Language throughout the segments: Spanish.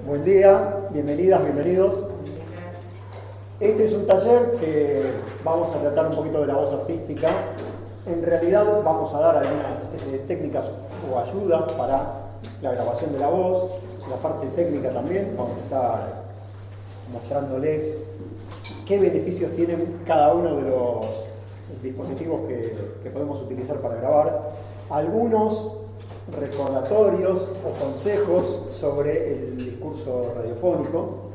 Buen día, bienvenidas, bienvenidos. Este es un taller que vamos a tratar un poquito de la voz artística. En realidad vamos a dar algunas técnicas o ayudas para la grabación de la voz, la parte técnica también. Vamos a estar mostrándoles qué beneficios tienen cada uno de los dispositivos que podemos utilizar para grabar. Algunos recordatorios o consejos sobre el discurso radiofónico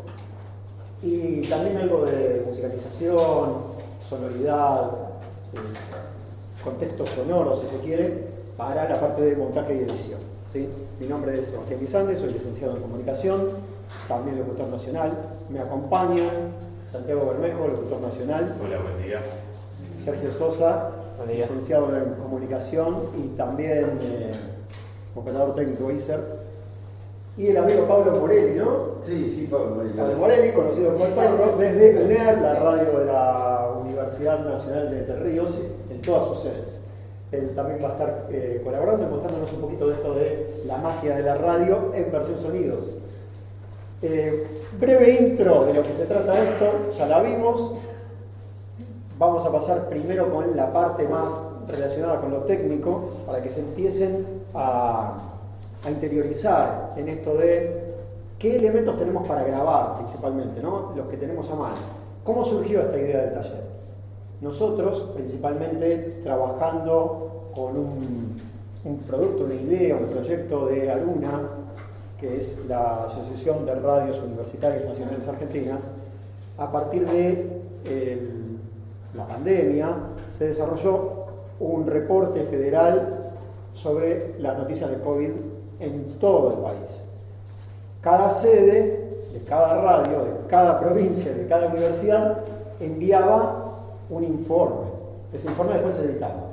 y también algo de musicalización, sonoridad, contexto sonoro si se quiere, para la parte de montaje y edición, ¿sí? Mi nombre es Sebastián Guisande, soy licenciado en comunicación, también locutor nacional. Me acompañan Santiago Bermejo, locutor nacional. Hola, buen día. Sergio Sosa, licenciado en comunicación y también operador técnico ISER, y el amigo Pablo Morelli, ¿no? Sí, Pablo Morelli. Pablo Morelli, conocido como el Perro, desde UNER, la radio de la Universidad Nacional de Entre Ríos, en todas sus sedes. Él también va a estar colaborando y mostrándonos un poquito de esto de la magia de la radio en versión sonidos. Breve intro de lo que se trata esto, ya la vimos. Vamos a pasar primero con la parte más relacionada con lo técnico, para que se empiecen a interiorizar en esto de qué elementos tenemos para grabar principalmente, ¿no? Los que tenemos a mano. ¿Cómo surgió esta idea del taller? Nosotros, principalmente trabajando con un producto, una idea, un proyecto de ARUNA, que es la Asociación de Radios Universitarias Nacionales Argentinas, a partir de la pandemia se desarrolló un reporte federal sobre las noticias de COVID en todo el país. Cada sede de cada radio, de cada provincia, de cada universidad, enviaba un informe. Ese informe después se editaba.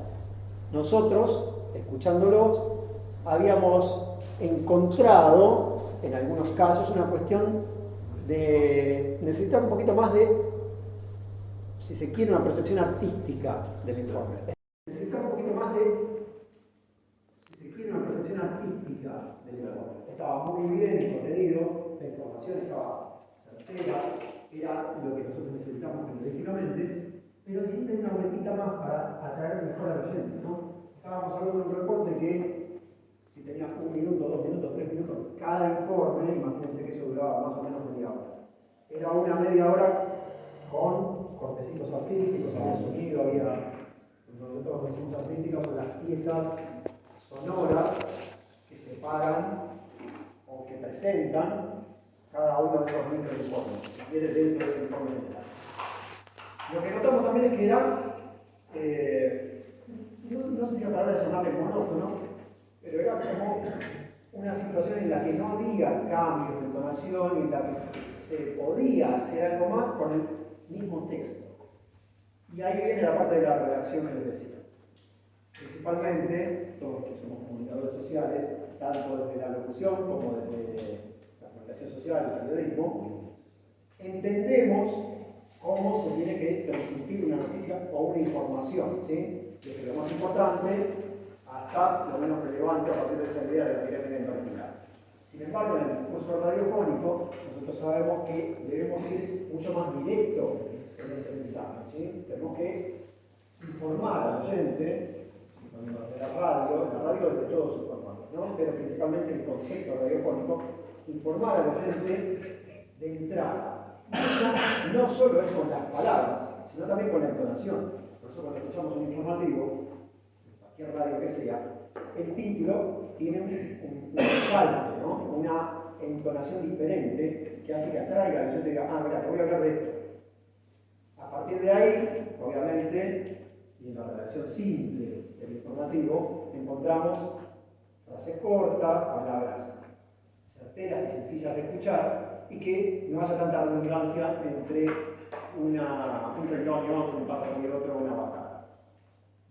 Nosotros, escuchándolo, habíamos encontrado, en algunos casos, una cuestión de necesitar un poquito más de, si se quiere, una percepción artística del informe. Necesitar un poquito más de, si se quiere, una percepción artística del informe. Estaba muy bien contenido, la información estaba certera, era lo que nosotros necesitamos periodísticamente, pero sin tener una vueltita más para atraer mejor al oyente, ¿no? Estábamos hablando de un reporte que, si tenía 1 minuto, 2 minutos, 3 minutos, cada informe, imagínense que eso duraba más o menos media hora. Era una media hora con cortecitos artísticos, había sonido, había, nosotros decimos artísticas, son las piezas sonoras que separan o que presentan cada uno de esos microinformes, si quiere, dentro de ese informe general. Lo que notamos también es que era, no sé si la palabra llamarle monótono, pero era como una situación en la que no había cambios de entonación y en la que se podía hacer algo más con el mismo texto. Y ahí viene la parte de la redacción que les decía. Principalmente, todos que somos comunicadores sociales, tanto desde la locución como desde la comunicación social, el periodismo, entendemos cómo se tiene que transmitir una noticia o una información, ¿sí? Desde lo más importante hasta lo menos relevante a partir de esa idea de la pirámide en particular. Sin embargo, en el discurso radiofónico, nosotros sabemos que debemos ir mucho más directo en ese mensaje, ¿sí? Tenemos que informar al oyente, en la radio desde todos sus formatos, ¿no? Pero principalmente el concepto radiofónico, informar al oyente de entrada. Y eso no solo es con las palabras, sino también con la entonación. Por eso cuando escuchamos un informativo, cualquier radio que sea, el título tiene un resalte, ¿no? Una entonación diferente que hace que atraiga al oyente y diga, mira, te voy a hablar de esto. A partir de ahí, obviamente, y en la redacción simple del informativo, encontramos frases cortas, palabras certeras y sencillas de escuchar, y que no haya tanta redundancia entre un renglón y otro, un párrafo y otro, una bajada.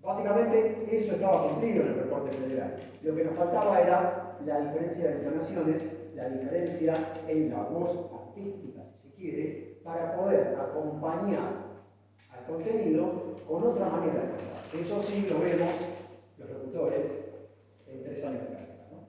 Básicamente, eso estaba cumplido en el reporte federal. Lo que nos faltaba era la diferencia de entonaciones, la diferencia en la voz artística, si se quiere, para poder acompañar al contenido con otra manera de contar. Eso sí lo vemos los locutores en 3 años de carrera, ¿no?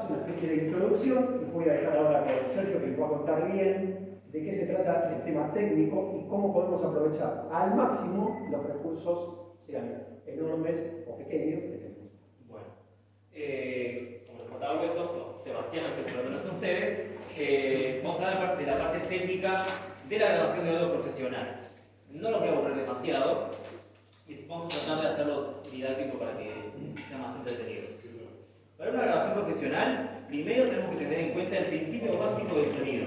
una especie de introducción, y voy a dejar ahora con Sergio que nos va a contar bien de qué se trata el tema técnico y cómo podemos aprovechar al máximo los recursos, sean enormes o pequeños, que tenemos. Bueno, como les contaba Hueso, Sebastián no sé por dónde son ustedes, vamos a hablar de la parte técnica de la grabación de audio profesional. No los voy a aburrir demasiado y vamos a tratar de hacerlo didáctico para que sea más entretenido. Para una grabación profesional, primero tenemos que tener en cuenta el principio básico del sonido.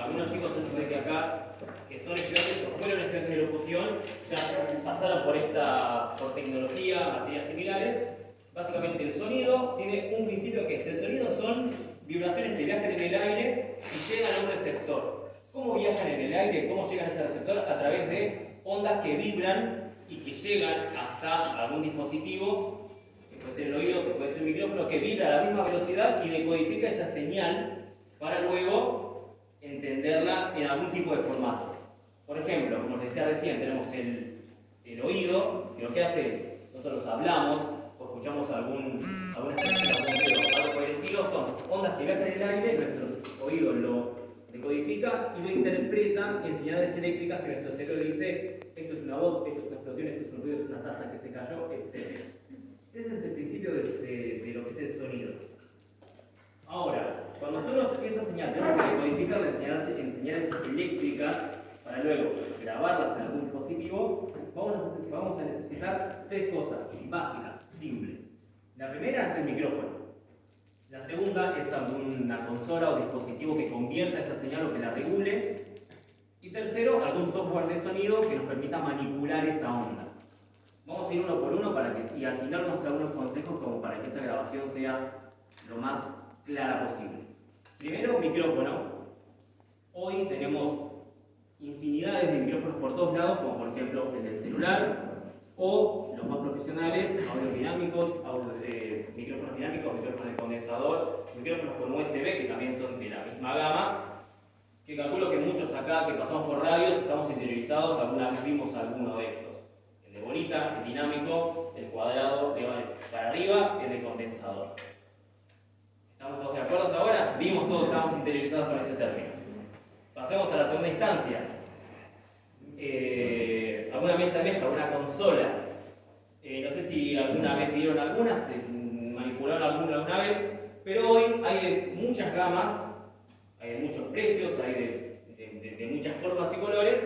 Algunos chicos antes de acá, que son estudiantes o fueron estudiantes de locución, ya pasaron por tecnología, materias similares. Básicamente el sonido tiene un principio que es: el sonido son vibraciones que viajan en el aire y llegan a un receptor. ¿Cómo viajan en el aire? ¿Cómo llegan a ese receptor? A través de ondas que vibran y que llegan hasta algún dispositivo, que puede ser el oído, que puede ser el micrófono, que vibra a la misma velocidad y decodifica esa señal para luego entenderla en algún tipo de formato. Por ejemplo, como les decía recién, tenemos el oído, que lo que hace es, nosotros hablamos o escuchamos alguna expresión, algo por el estilo, son ondas que viajan en el aire, nuestro oído lo decodifica y lo interpreta en señales eléctricas que nuestro cerebro dice: esto es una voz, esto es una explosión, esto es un ruido, es una taza que se cayó, etc. Ese es el principio de lo que es el sonido. Ahora, cuando nosotros esa señal tenemos que decodificarla en señales eléctricas para luego grabarlas en algún dispositivo, vamos a necesitar tres cosas básicas, simples. La primera es el micrófono. La segunda es alguna consola o dispositivo que convierta esa señal o que la regule. Y tercero, algún software de sonido que nos permita manipular esa onda. Vamos a ir uno por uno y al final vamos a dar algunos consejos como para que esa grabación sea lo más clara posible. Primero, micrófono. Hoy tenemos infinidades de micrófonos por todos lados, como por ejemplo el del celular, o los más profesionales, audios dinámicos, micrófonos dinámicos, micrófonos de condensador, micrófonos con USB, que también son de la misma gama, que calculo que muchos acá que pasamos por radios estamos interiorizados, alguna vez vimos alguno de estos. El de bolita, el dinámico, el cuadrado, para arriba, el de condensador. ¿Estamos todos de acuerdo hasta ahora? Vimos todos, estamos interiorizados con ese término. Pasemos a la segunda instancia. Alguna mesa de mezcla, una consola. No sé si alguna vez vieron algunas, manipularon alguna vez, pero hoy hay de muchas gamas, hay de muchos precios, hay de muchas formas y colores,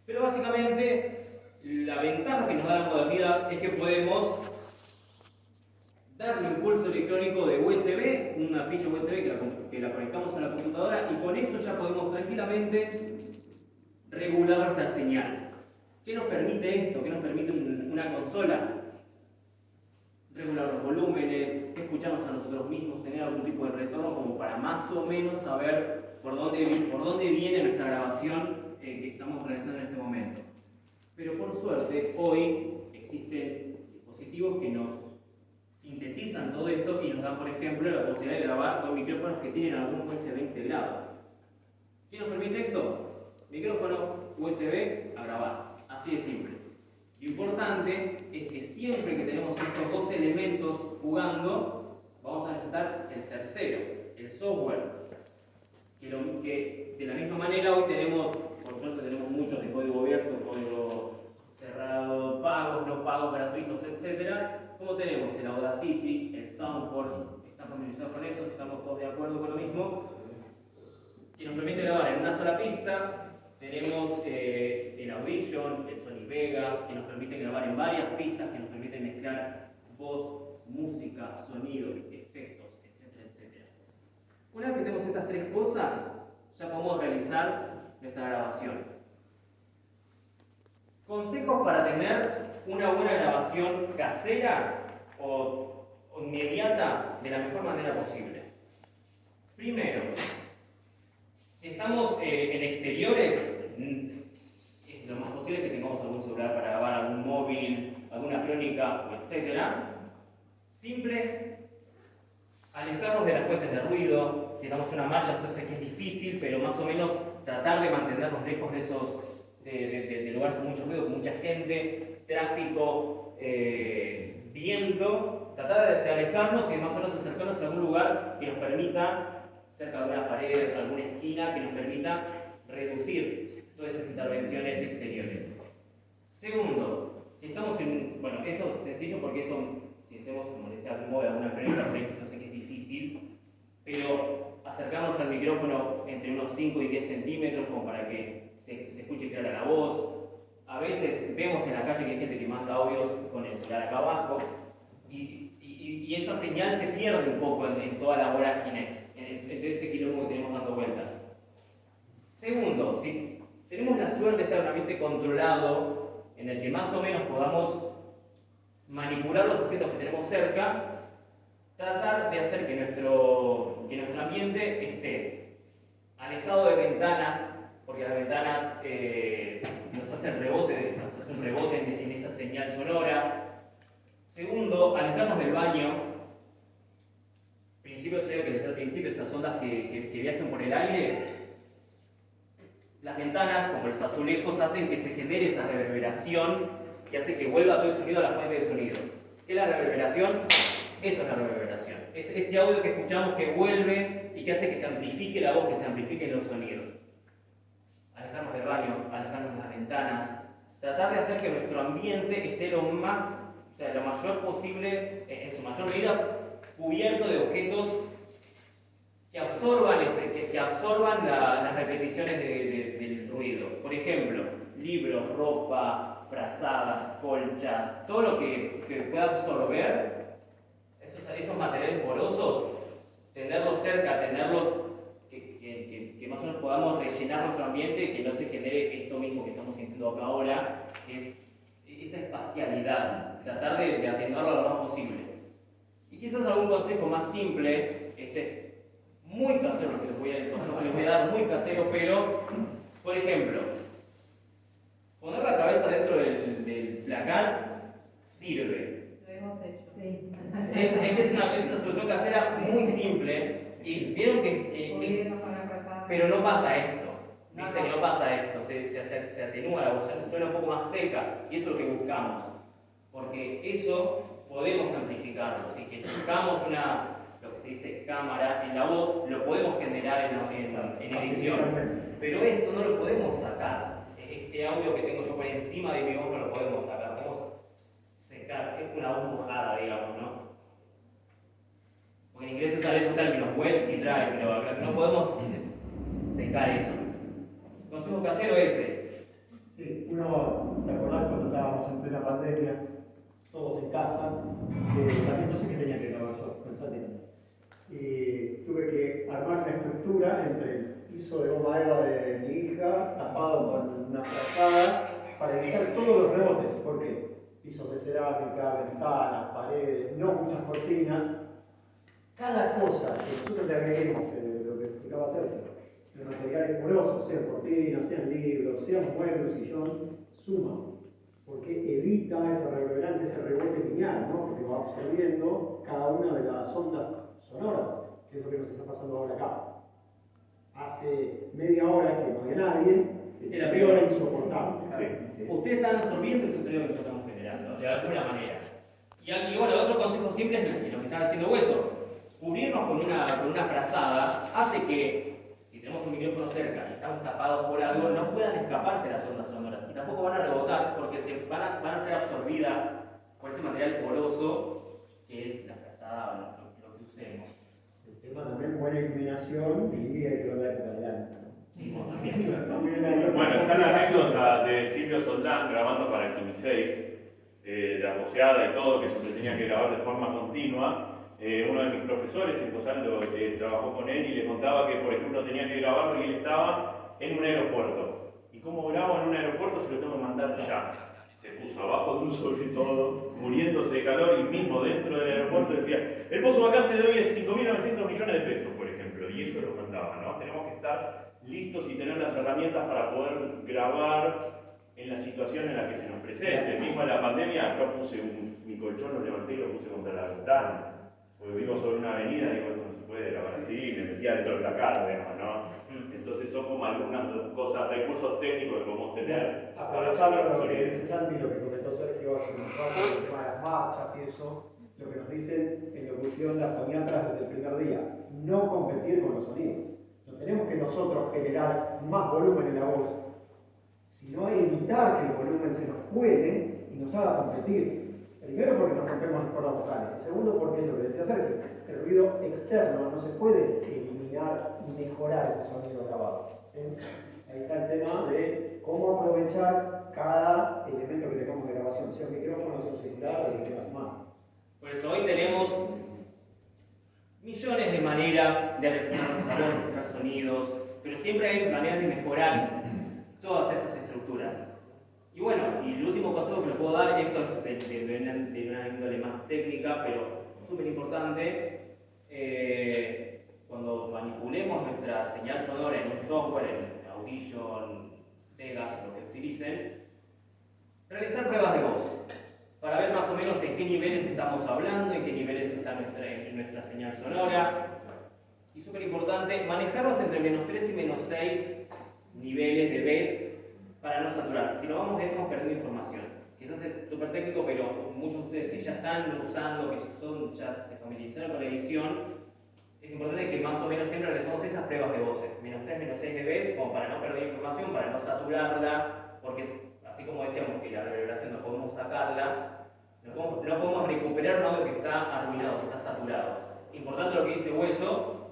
pero básicamente la ventaja que nos da la modernidad es que podemos darle impulso electrónico de USB, una ficha USB que la conectamos a la computadora, y con eso ya podemos tranquilamente regular nuestra señal. ¿Qué nos permite esto? ¿Qué nos permite una consola? Regular los volúmenes, escucharnos a nosotros mismos, tener algún tipo de retorno como para más o menos saber por dónde viene nuestra grabación que estamos realizando en este momento. Pero por suerte, hoy existen dispositivos que nos sintetizan todo esto y nos dan, por ejemplo, la posibilidad de grabar con micrófonos que tienen algún USB integrado. ¿Qué nos permite esto? Micrófono USB a grabar. Así de simple. Lo importante es que siempre que tenemos estos dos elementos jugando, vamos a necesitar el tercero, el software. Que de la misma manera hoy tenemos, por suerte tenemos muchos de código abierto, código cerrado, pagos, no pagos, gratuitos, etc. Como tenemos el Audacity, el Soundforge, están familiarizados con eso, estamos todos de acuerdo con lo mismo, que nos permite grabar en una sola pista. Tenemos el Audition, el Sony Vegas, que nos permite grabar en varias pistas, que nos permiten mezclar voz, música, sonidos, efectos, etcétera, etcétera. Una vez que tenemos estas tres cosas, ya podemos realizar nuestra grabación. Consejos para tener una buena grabación casera o inmediata de la mejor manera posible. Primero, si estamos en exteriores, es lo más posible que tengamos algún celular para grabar, algún móvil, alguna crónica, etc. Simple, alejarnos de las fuentes de ruido. Si estamos en una marcha, yo sé que es difícil, pero más o menos tratar de mantenernos lejos de esos de lugares con mucho ruido, con mucha gente, tráfico, viento. tratar de alejarnos y más o menos acercarnos a algún lugar que nos permita, cerca de una pared, alguna esquina, que nos permita reducir todas esas intervenciones exteriores. Segundo, si estamos en, bueno, eso es sencillo porque eso, si hacemos, como decía, algún modo, alguna pregunta, yo sé que es difícil, pero acercarnos al micrófono entre unos 5 y 10 centímetros como para que se escuche clara la voz. A veces vemos en la calle que hay gente que manda audios con el celular acá abajo y esa señal se pierde un poco en toda la vorágine, en ese quilombo que tenemos dando vueltas. Segundo, si tenemos la suerte de estar en un ambiente controlado, en el que más o menos podamos manipular los objetos que tenemos cerca, tratar de hacer que nuestro ambiente esté alejado de ventanas, porque las ventanas nos hacen un rebote en esa señal sonora. Segundo, alejarnos del baño. Principio sería que al principio esas ondas que viajan por el aire. Las ventanas, como los azulejos, hacen que se genere esa reverberación que hace que vuelva todo el sonido a la fuente de sonido. ¿Qué es la reverberación? Eso es la reverberación. Es ese audio que escuchamos que vuelve y que hace que se amplifique la voz, que se amplifiquen los sonidos. Alejarnos del baño, alejarnos de las ventanas, tratar de hacer que nuestro ambiente esté lo mayor posible, en su mayor medida, cubierto de objetos que absorban las repeticiones del ruido. Por ejemplo, libros, ropa, frazadas, colchas, todo lo que pueda absorber esos materiales porosos, tenerlos cerca, que más o menos podamos rellenar nuestro ambiente, que no se genere esto mismo que estamos sintiendo acá ahora, que es esa espacialidad, tratar de atenuarlo lo más posible. Y quizás algún consejo más simple, muy casero, el consejo que les voy a dar, muy casero, pero, por ejemplo, poner la cabeza dentro del placar sirve. Lo hemos hecho. Sí. Es una solución casera muy simple, y vieron pero no pasa esto, ¿viste? No pasa esto, se atenúa la voz, suena un poco más seca, y eso es lo que buscamos, porque eso podemos amplificarlo. Si que buscamos lo que se dice cámara en la voz, lo podemos generar en edición, pero esto no lo podemos sacar. Este audio que tengo yo por encima de mi voz no lo podemos sacar, podemos secar, es una voz mojada, digamos, ¿no? Porque en inglés usan esos términos, wet y dry, pero no podemos secar eso. Consejo casero ese. Sí, ¿te acordás cuando estábamos en plena pandemia, todos en casa? También no sé qué tenía que grabar yo, pensate. Y tuve que armar una estructura entre el piso de goma eva de mi hija, tapado con una frazada, para evitar todos los rebotes. ¿Por qué? Pisos de cerámica, ventanas, paredes, no muchas cortinas. Cada cosa que nosotros le agreguemos, lo que explicaba Sergio, de materiales porosos, sean cortinas, sean libros, sean muebles, sillón, suma. Porque evita esa reverberancia, ese rebote lineal, ¿no? Que va absorbiendo cada una de las ondas sonoras, que es lo que nos está pasando ahora acá. Hace media hora que no había nadie, Era peor. Insoportable. Sí. Ustedes están absorbiendo ese sonido que nosotros estamos generando, de alguna manera. Y bueno, otro consejo simple es lo que está haciendo Hueso. Cubrirnos con una frazada hace que, si tenemos un micrófono cerca y estamos tapados por algo, no puedan escaparse las ondas sonoras y tampoco van a rebotar porque van a ser absorbidas por ese material poroso que es la frazada o lo que usemos. El tema también buena iluminación y hay que ver la época del año. Sí, también. Bueno, está la anécdota de Silvio Soldán grabando para el 2006, de la voceada y todo, que eso se tenía que grabar de forma continua. Uno de mis profesores en Cosaldo trabajó con él y le contaba que, por ejemplo, tenía que grabarlo y él estaba en un aeropuerto. ¿Y cómo grabo en un aeropuerto si lo tengo que mandar ya? Se puso abajo de un sobre todo, muriéndose de calor, y mismo dentro del aeropuerto decía: el pozo vacante de hoy es 5.900 millones de pesos, por ejemplo, y eso lo contaba, ¿no? Tenemos que estar listos y tener las herramientas para poder grabar en la situación en la que se nos presente. Mismo en la pandemia, yo puse mi colchón, lo levanté y lo puse contra la ventana. Porque vivo sobre una avenida, digo, esto no se puede grabar así, me metía dentro del placar, digamos, ¿no? Entonces son como algunas cosas, recursos técnicos que podemos tener. Aprovechando lo que dice Santi, lo que comentó Sergio hace unos ratos, el tema de las marchas y eso, lo que nos dicen en locución las foniatras desde el primer día, no competir con los sonidos. No tenemos que nosotros generar más volumen en la voz, sino evitar que el volumen se nos cuele y nos haga competir. Primero porque nos rompemos las cuerdas vocales, y segundo porque es lo que decía Sergio, el ruido externo no se puede eliminar y mejorar ese sonido grabado. ¿Sí? Ahí está el tema de cómo aprovechar cada elemento que tengamos de grabación, sea un micrófono, sea un celular o lo que tengas más. Por eso hoy tenemos millones de maneras de registrar sonidos, pero siempre hay maneras de mejorar todas esas estructuras. Y bueno, y el último consejo que les puedo dar, esto es de una índole más técnica, pero súper importante, cuando manipulemos nuestra señal sonora en un software, en Audition, Vegas, lo que utilicen, realizar pruebas de voz, para ver más o menos en qué niveles estamos hablando, en qué niveles está nuestra señal sonora. Y súper importante, manejarlos entre -3 y -6 niveles de Bs para no saturar. Si no vamos, estamos perdiendo información. Quizás es súper técnico, pero muchos de ustedes que ya están usando, que ya se familiarizaron con la edición, es importante que más o menos siempre realizamos esas pruebas de voces. -3, -6 de Bs, como para no perder información, para no saturarla, porque así como decíamos que la reverberación no podemos sacarla, no podemos recuperar un audio que está arruinado, que está saturado. Importante lo que dice Hueso,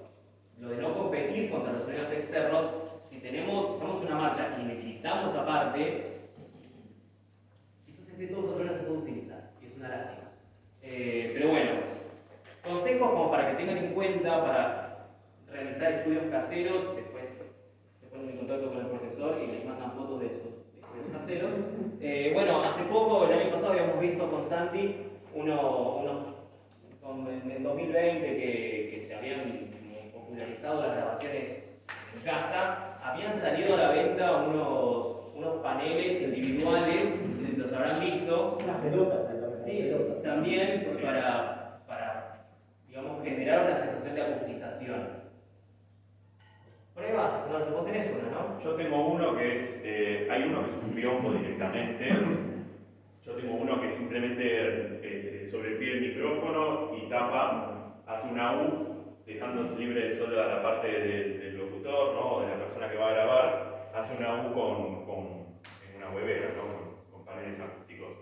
lo de no competir contra los sonidos externos. Si tenemos una marcha y necesitamos aparte, quizás esté todo saturado no se puede utilizar, y es una lástima. Pero bueno, consejos como para que tengan en cuenta para realizar estudios caseros. Después se ponen en contacto con el profesor y les mandan fotos de esos estudios caseros. Bueno, hace poco, el año pasado, habíamos visto con Santi en el 2020 que se habían popularizado las grabaciones en casa. Habían salido a la venta unos paneles individuales, los habrán visto. Unas pelotas ahí Sí, pelotas. también pues, para digamos, generar una sensación de acustización. Pruebas, no, vos tenés una, ¿no? Yo tengo uno que es, hay uno que es un biombo directamente. Yo tengo uno que simplemente sobrepie el micrófono y tapa, hace una U, dejando libre solo a la parte del locutor, ¿no? De la persona que va a grabar, hace una U en una huevera, ¿no? Con paneles acústicos.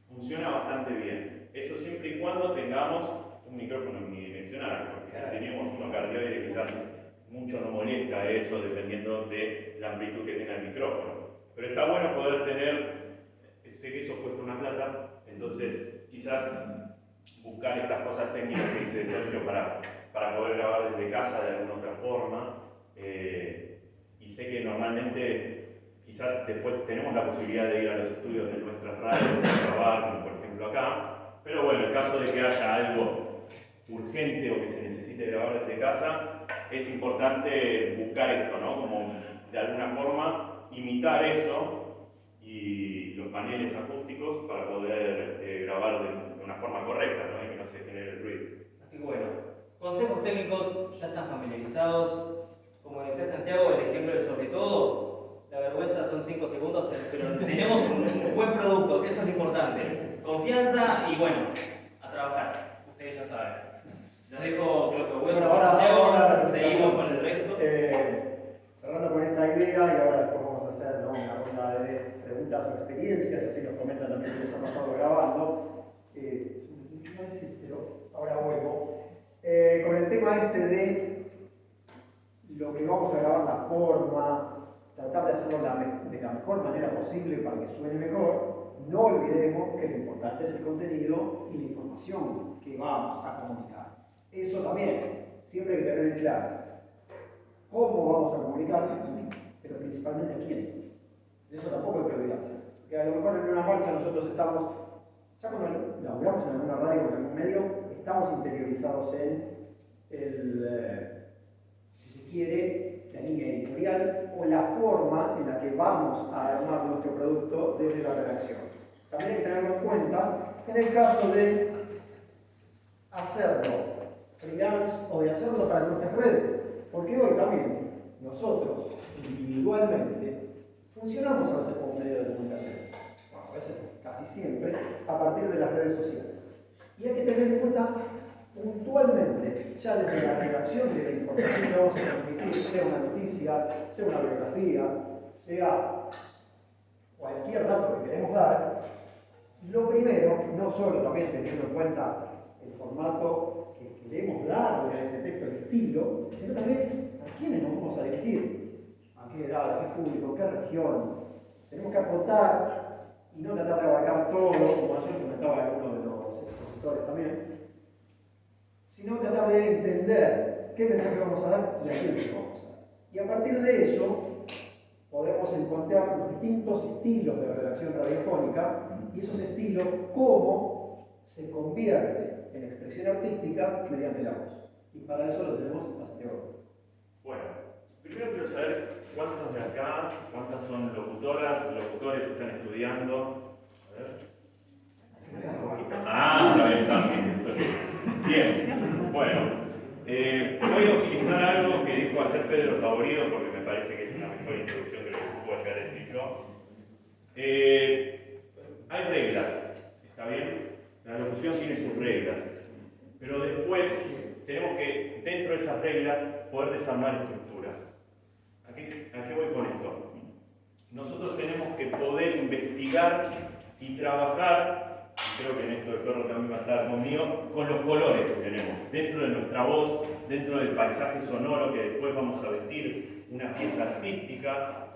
Funciona bastante bien. Eso siempre y cuando tengamos un micrófono unidireccional, porque si tenemos uno cardioide quizás mucho no molesta eso dependiendo de la amplitud que tenga el micrófono. Pero está bueno poder tener, sé que eso cuesta una plata, entonces quizás buscar estas cosas técnicas que dice Sergio para poder grabar desde casa de alguna otra forma. Y sé que normalmente quizás después tenemos la posibilidad de ir a los estudios de nuestras radios y grabar, como por ejemplo acá. Pero bueno, en caso de que haya algo urgente o que se necesite grabar desde casa, es importante buscar esto, ¿no? Como de alguna forma imitar eso y los paneles acústicos para poder grabar de una forma correcta, ¿no? Y que no se genere el ruido. Así que bueno, consejos técnicos ya están familiarizados. Como decía Santiago, el ejemplo de sobre todo, la vergüenza son 5 segundos, pero tenemos un buen producto, que eso es lo importante. Confianza y bueno, a trabajar. Ustedes ya saben. Los dejo, creo que Hueso, Santiago, seguimos con el resto. Cerrando con esta idea, y ahora después vamos a hacer, ¿no?, una ronda de preguntas o experiencias, así nos comentan también que les ha pasado grabando. No decir, pero ahora vuelvo. Con el tema este de lo que vamos a grabar, la forma, tratar de hacerlo de la mejor manera posible para que suene mejor, no olvidemos que lo importante es el contenido y la información que vamos a comunicar. Eso también, siempre hay que tener en claro cómo vamos a comunicar, pero principalmente a quiénes. De eso tampoco hay que olvidarse. Que a lo mejor en una marcha nosotros estamos, ya cuando laburamos en alguna radio o en algún medio, estamos interiorizados en si se quiere, la línea editorial o la forma en la que vamos a armar nuestro producto desde la redacción. También hay que tenerlo en cuenta en el caso de hacerlo freelance o de hacerlo para nuestras redes, porque hoy también nosotros individualmente funcionamos a veces como medio de comunicación, bueno, a veces casi siempre a partir de las redes sociales. Y hay que tener en cuenta puntualmente, ya desde la redacción de la información que vamos a transmitir, sea una noticia, sea una biografía, sea cualquier dato que queremos dar, lo primero, no solo también teniendo en cuenta el formato que queremos darle a ese texto, el estilo, sino también a quiénes nos vamos a dirigir, a qué edad, a qué público, qué región. Tenemos que aportar y no tratar de abarcar todo, como ayer comentaba alguno de los expositores también, sino tratar de entender qué mensaje vamos a dar y a quién se lo vamos a dar. Y a partir de eso podemos encontrar los distintos estilos de redacción radiofónica y esos estilos cómo se convierte en expresión artística mediante la voz. Y para eso lo tenemos a Santiago. Bueno, primero quiero saber cuántos de acá, cuántas son locutoras, locutores están estudiando. A ver. Está bien, está bien. Bien, bueno, voy a utilizar algo que dijo ayer Pedro Saborido porque me parece que es una mejor introducción que lo que puedo llegar a decir yo. Hay reglas, ¿está bien? La locución tiene sus reglas, pero después tenemos que, dentro de esas reglas, poder desarmar estructuras. ¿A qué voy con esto? Nosotros tenemos que poder investigar y trabajar, y creo que en esto el perro también va a estar conmigo, con los colores que tenemos, dentro de nuestra voz, dentro del paisaje sonoro que después vamos a vestir, una pieza artística,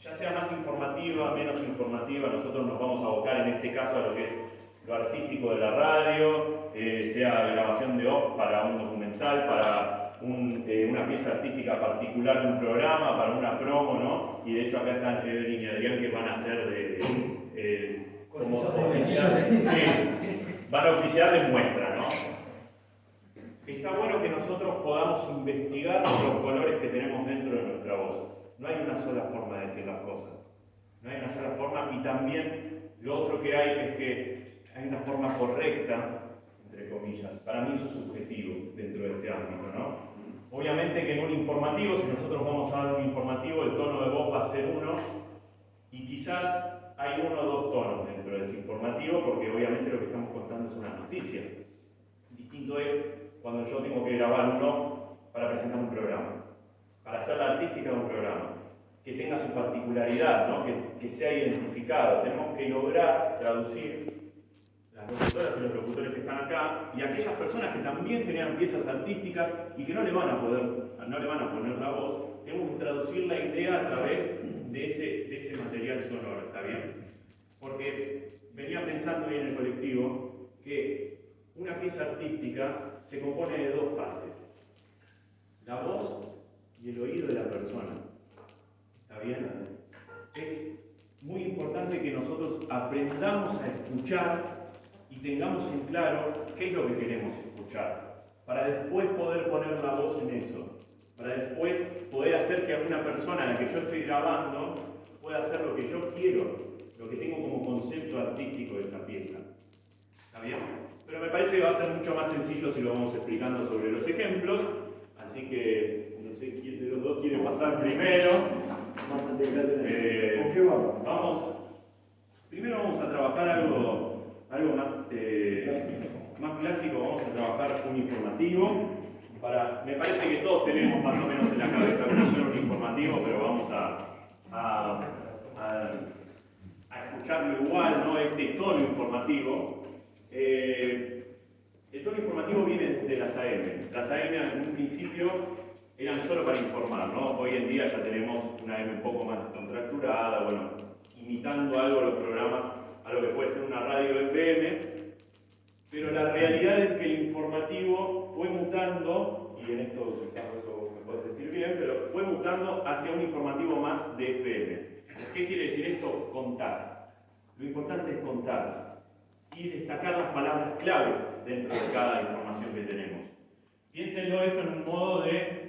ya sea más informativa, menos informativa, nosotros nos vamos a abocar en este caso a lo que es lo artístico de la radio, sea grabación de off para un documental, para una pieza artística particular de un programa, para una promo, ¿no? Y de hecho acá están Evelyn y Adrián que van a hacer como oficiar, sí, van a oficiar de muestra, ¿no? Está bueno que nosotros podamos investigar los colores que tenemos dentro de nuestra voz. No hay una sola forma de decir las cosas. No hay una sola forma y también lo otro que hay es que hay una forma correcta, entre comillas. Para mí eso es subjetivo dentro de este ámbito, ¿no? Obviamente que en un informativo, si nosotros vamos a dar un informativo, el tono de voz va a ser uno y quizás hay uno o dos tonos dentro de ese informativo porque obviamente lo que estamos contando es una noticia. Distinto es cuando yo tengo que grabar un off para presentar un programa, para hacer la artística de un programa, que tenga su particularidad, ¿no? que sea identificado. Tenemos que lograr traducir las locutoras y los locutores que están acá y aquellas personas que también generan piezas artísticas y que no le van a poner la voz, tenemos que traducir la idea a través de ese material sonoro, ¿está bien? Porque venía pensando hoy en el colectivo que una pieza artística se compone de dos partes, la voz y el oído de la persona. ¿Está bien? Es muy importante que nosotros aprendamos a escuchar y tengamos en claro qué es lo que queremos escuchar, para después poder poner la voz en eso, para después poder hacer que alguna persona a la que yo estoy grabando pueda hacer lo que yo quiero, lo que tengo como concepto artístico de esa pieza. ¿Está bien? Pero me parece que va a ser mucho más sencillo si lo vamos explicando sobre los ejemplos, así que no sé quién de los dos quiere pasar primero. ¿Con qué vamos? Primero vamos a trabajar algo más clásico, vamos a trabajar un informativo. Me parece que todos tenemos más o menos en la cabeza cómo suena un informativo, pero vamos a escucharlo igual, ¿no? Este tono informativo. El tono informativo viene de las AM. Las AM en un principio eran solo para informar, ¿no? Hoy en día ya tenemos una AM un poco más contracturada, bueno, imitando algo los programas, a lo que puede ser una radio FM, pero la realidad es que el informativo fue mutando, y en esto quizás eso me puedes decir bien, pero fue mutando hacia un informativo más de FM. ¿Qué quiere decir esto? Contar. Lo importante es contar y destacar las palabras claves dentro de cada información que tenemos. Piénsenlo esto en un modo de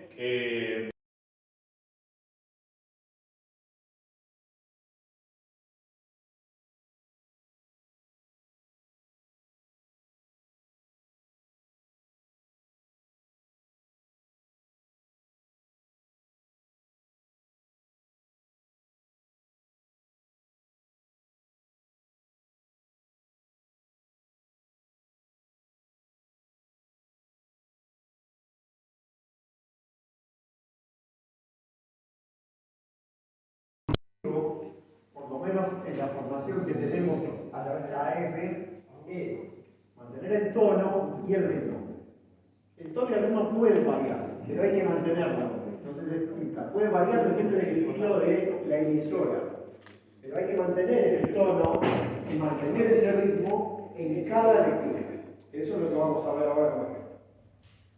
por lo menos en la formación que tenemos a través de la AM, es mantener el tono y el ritmo. El tono y el ritmo pueden variar, pero hay que mantenerlo. Entonces se explica, puede variar, depende del estilo de la emisora, pero hay que mantener ese tono y mantener ese ritmo en cada lectura. Eso es lo que vamos a ver ahora con esto.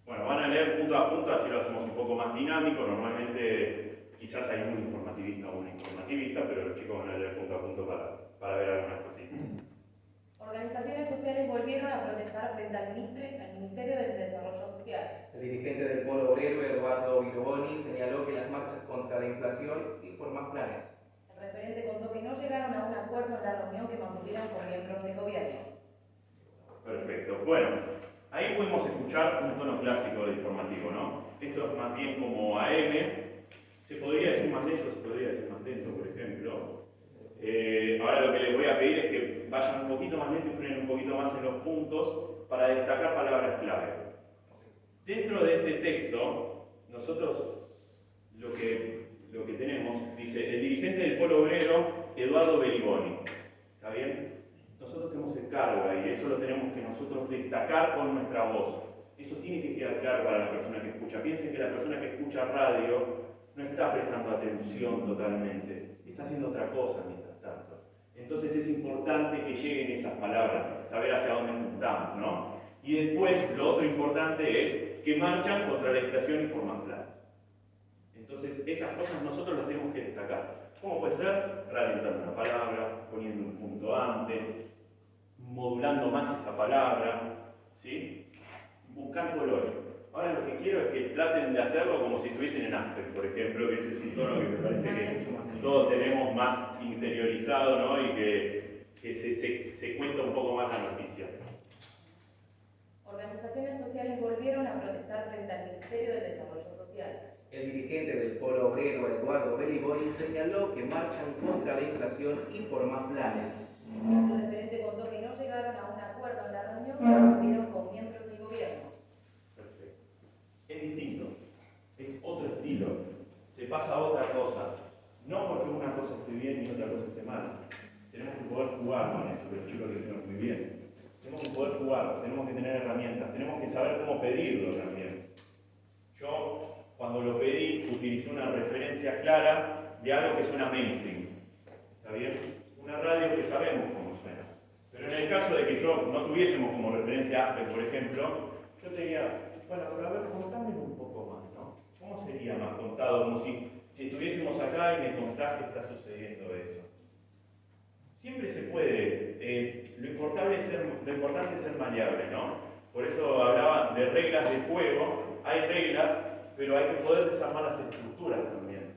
Bueno, van a leer punto a punto, así lo hacemos un poco más dinámico. Normalmente quizás hay un informativista o una informativista, pero los chicos van a leer punto a punto para ver algunas cositas. Organizaciones sociales volvieron a protestar frente al Ministerio del Desarrollo Social. El dirigente del Polo Obrero, Eduardo Virgoni, señaló que las marchas contra la inflación y por más planes. El referente contó que no llegaron a un acuerdo en la reunión que mantuvieron con miembros del gobierno. Perfecto. Bueno, ahí pudimos escuchar un tono clásico de informativo, ¿no? Esto es más bien como AM. Se podría decir más lento, se podría decir más lento, por ejemplo. Ahora lo que les voy a pedir es que vayan un poquito más lento y frenen un poquito más en los puntos para destacar palabras clave. Dentro de este texto, nosotros lo que tenemos, dice, el dirigente del Polo Obrero, Eduardo Beliboni. ¿Está bien? Nosotros tenemos el cargo ahí, eso lo tenemos que nosotros destacar con nuestra voz. Eso tiene que quedar claro para la persona que escucha. Piensen que la persona que escucha radio no está prestando atención totalmente, está haciendo otra cosa mientras tanto. Entonces es importante que lleguen esas palabras, saber hacia dónde apuntamos, ¿no? Y después, lo otro importante es que marchan contra la inflación y por más planes. Entonces, esas cosas nosotros las tenemos que destacar. ¿Cómo puede ser? Ralentando una palabra, poniendo un punto antes, modulando más esa palabra, ¿sí? Buscar colores. Ahora lo que quiero es que traten de hacerlo como si estuviesen en Aspen, por ejemplo, que ese es un tono que me parece que todos tenemos más interiorizado, ¿no? Y que se cuenta un poco más la noticia. Organizaciones sociales volvieron a protestar frente al Ministerio del Desarrollo Social. El dirigente del Polo Obrero, Eduardo Beliboni, señaló que marchan contra la inflación y por más planes. El referente contó que no llegaron a un acuerdo en la reunión que mantuvieron con miembros del gobierno. Perfecto. Es distinto, es otro estilo, se pasa a otra cosa. No porque una cosa esté bien y otra cosa esté mal. Tenemos que poder jugar con eso, que los chicos lo hicieron muy bien. Tenemos que poder jugar, tenemos que tener herramientas, tenemos que saber cómo pedirlo también. Yo, cuando lo pedí, utilicé una referencia clara de algo que suena mainstream. ¿Está bien? Una radio que sabemos cómo suena. Pero en el caso de que yo no tuviésemos como referencia Apple, por ejemplo, yo te diría, bueno, pero a ver, contámelo un poco más, ¿no? ¿Cómo sería más contado? Como si estuviésemos acá y me contás que está sucediendo eso. Siempre se puede, lo importante es ser maleable, ¿no? Por eso hablaba de reglas de juego, hay reglas, pero hay que poder desarmar las estructuras también.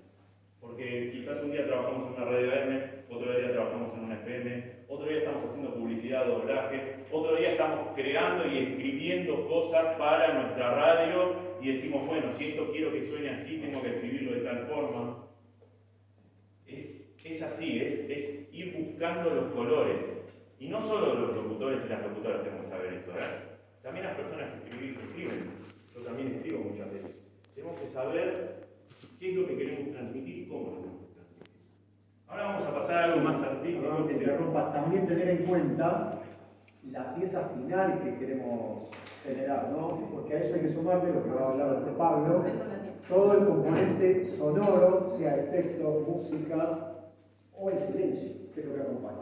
Porque quizás un día trabajamos en una radio AM, otro día trabajamos en una FM, otro día estamos haciendo publicidad, doblaje, otro día estamos creando y escribiendo cosas para nuestra radio y decimos, bueno, si esto quiero que suene así, tengo que escribirlo de tal forma. Es así, es ir buscando los colores. Y no solo los locutores y las locutoras tenemos que saber eso, ¿verdad? También las personas que escriben. Yo también escribo muchas veces. Tenemos que saber qué es lo que queremos transmitir y cómo lo queremos transmitir. Ahora vamos a pasar a algo más artístico. Perdón que interrumpa, también tener en cuenta la pieza final que queremos generar, ¿no? Porque a eso hay que sumarle lo que va a hablar de Pablo, todo el componente sonoro, sea efecto, música o el silencio, que es lo que acompaña.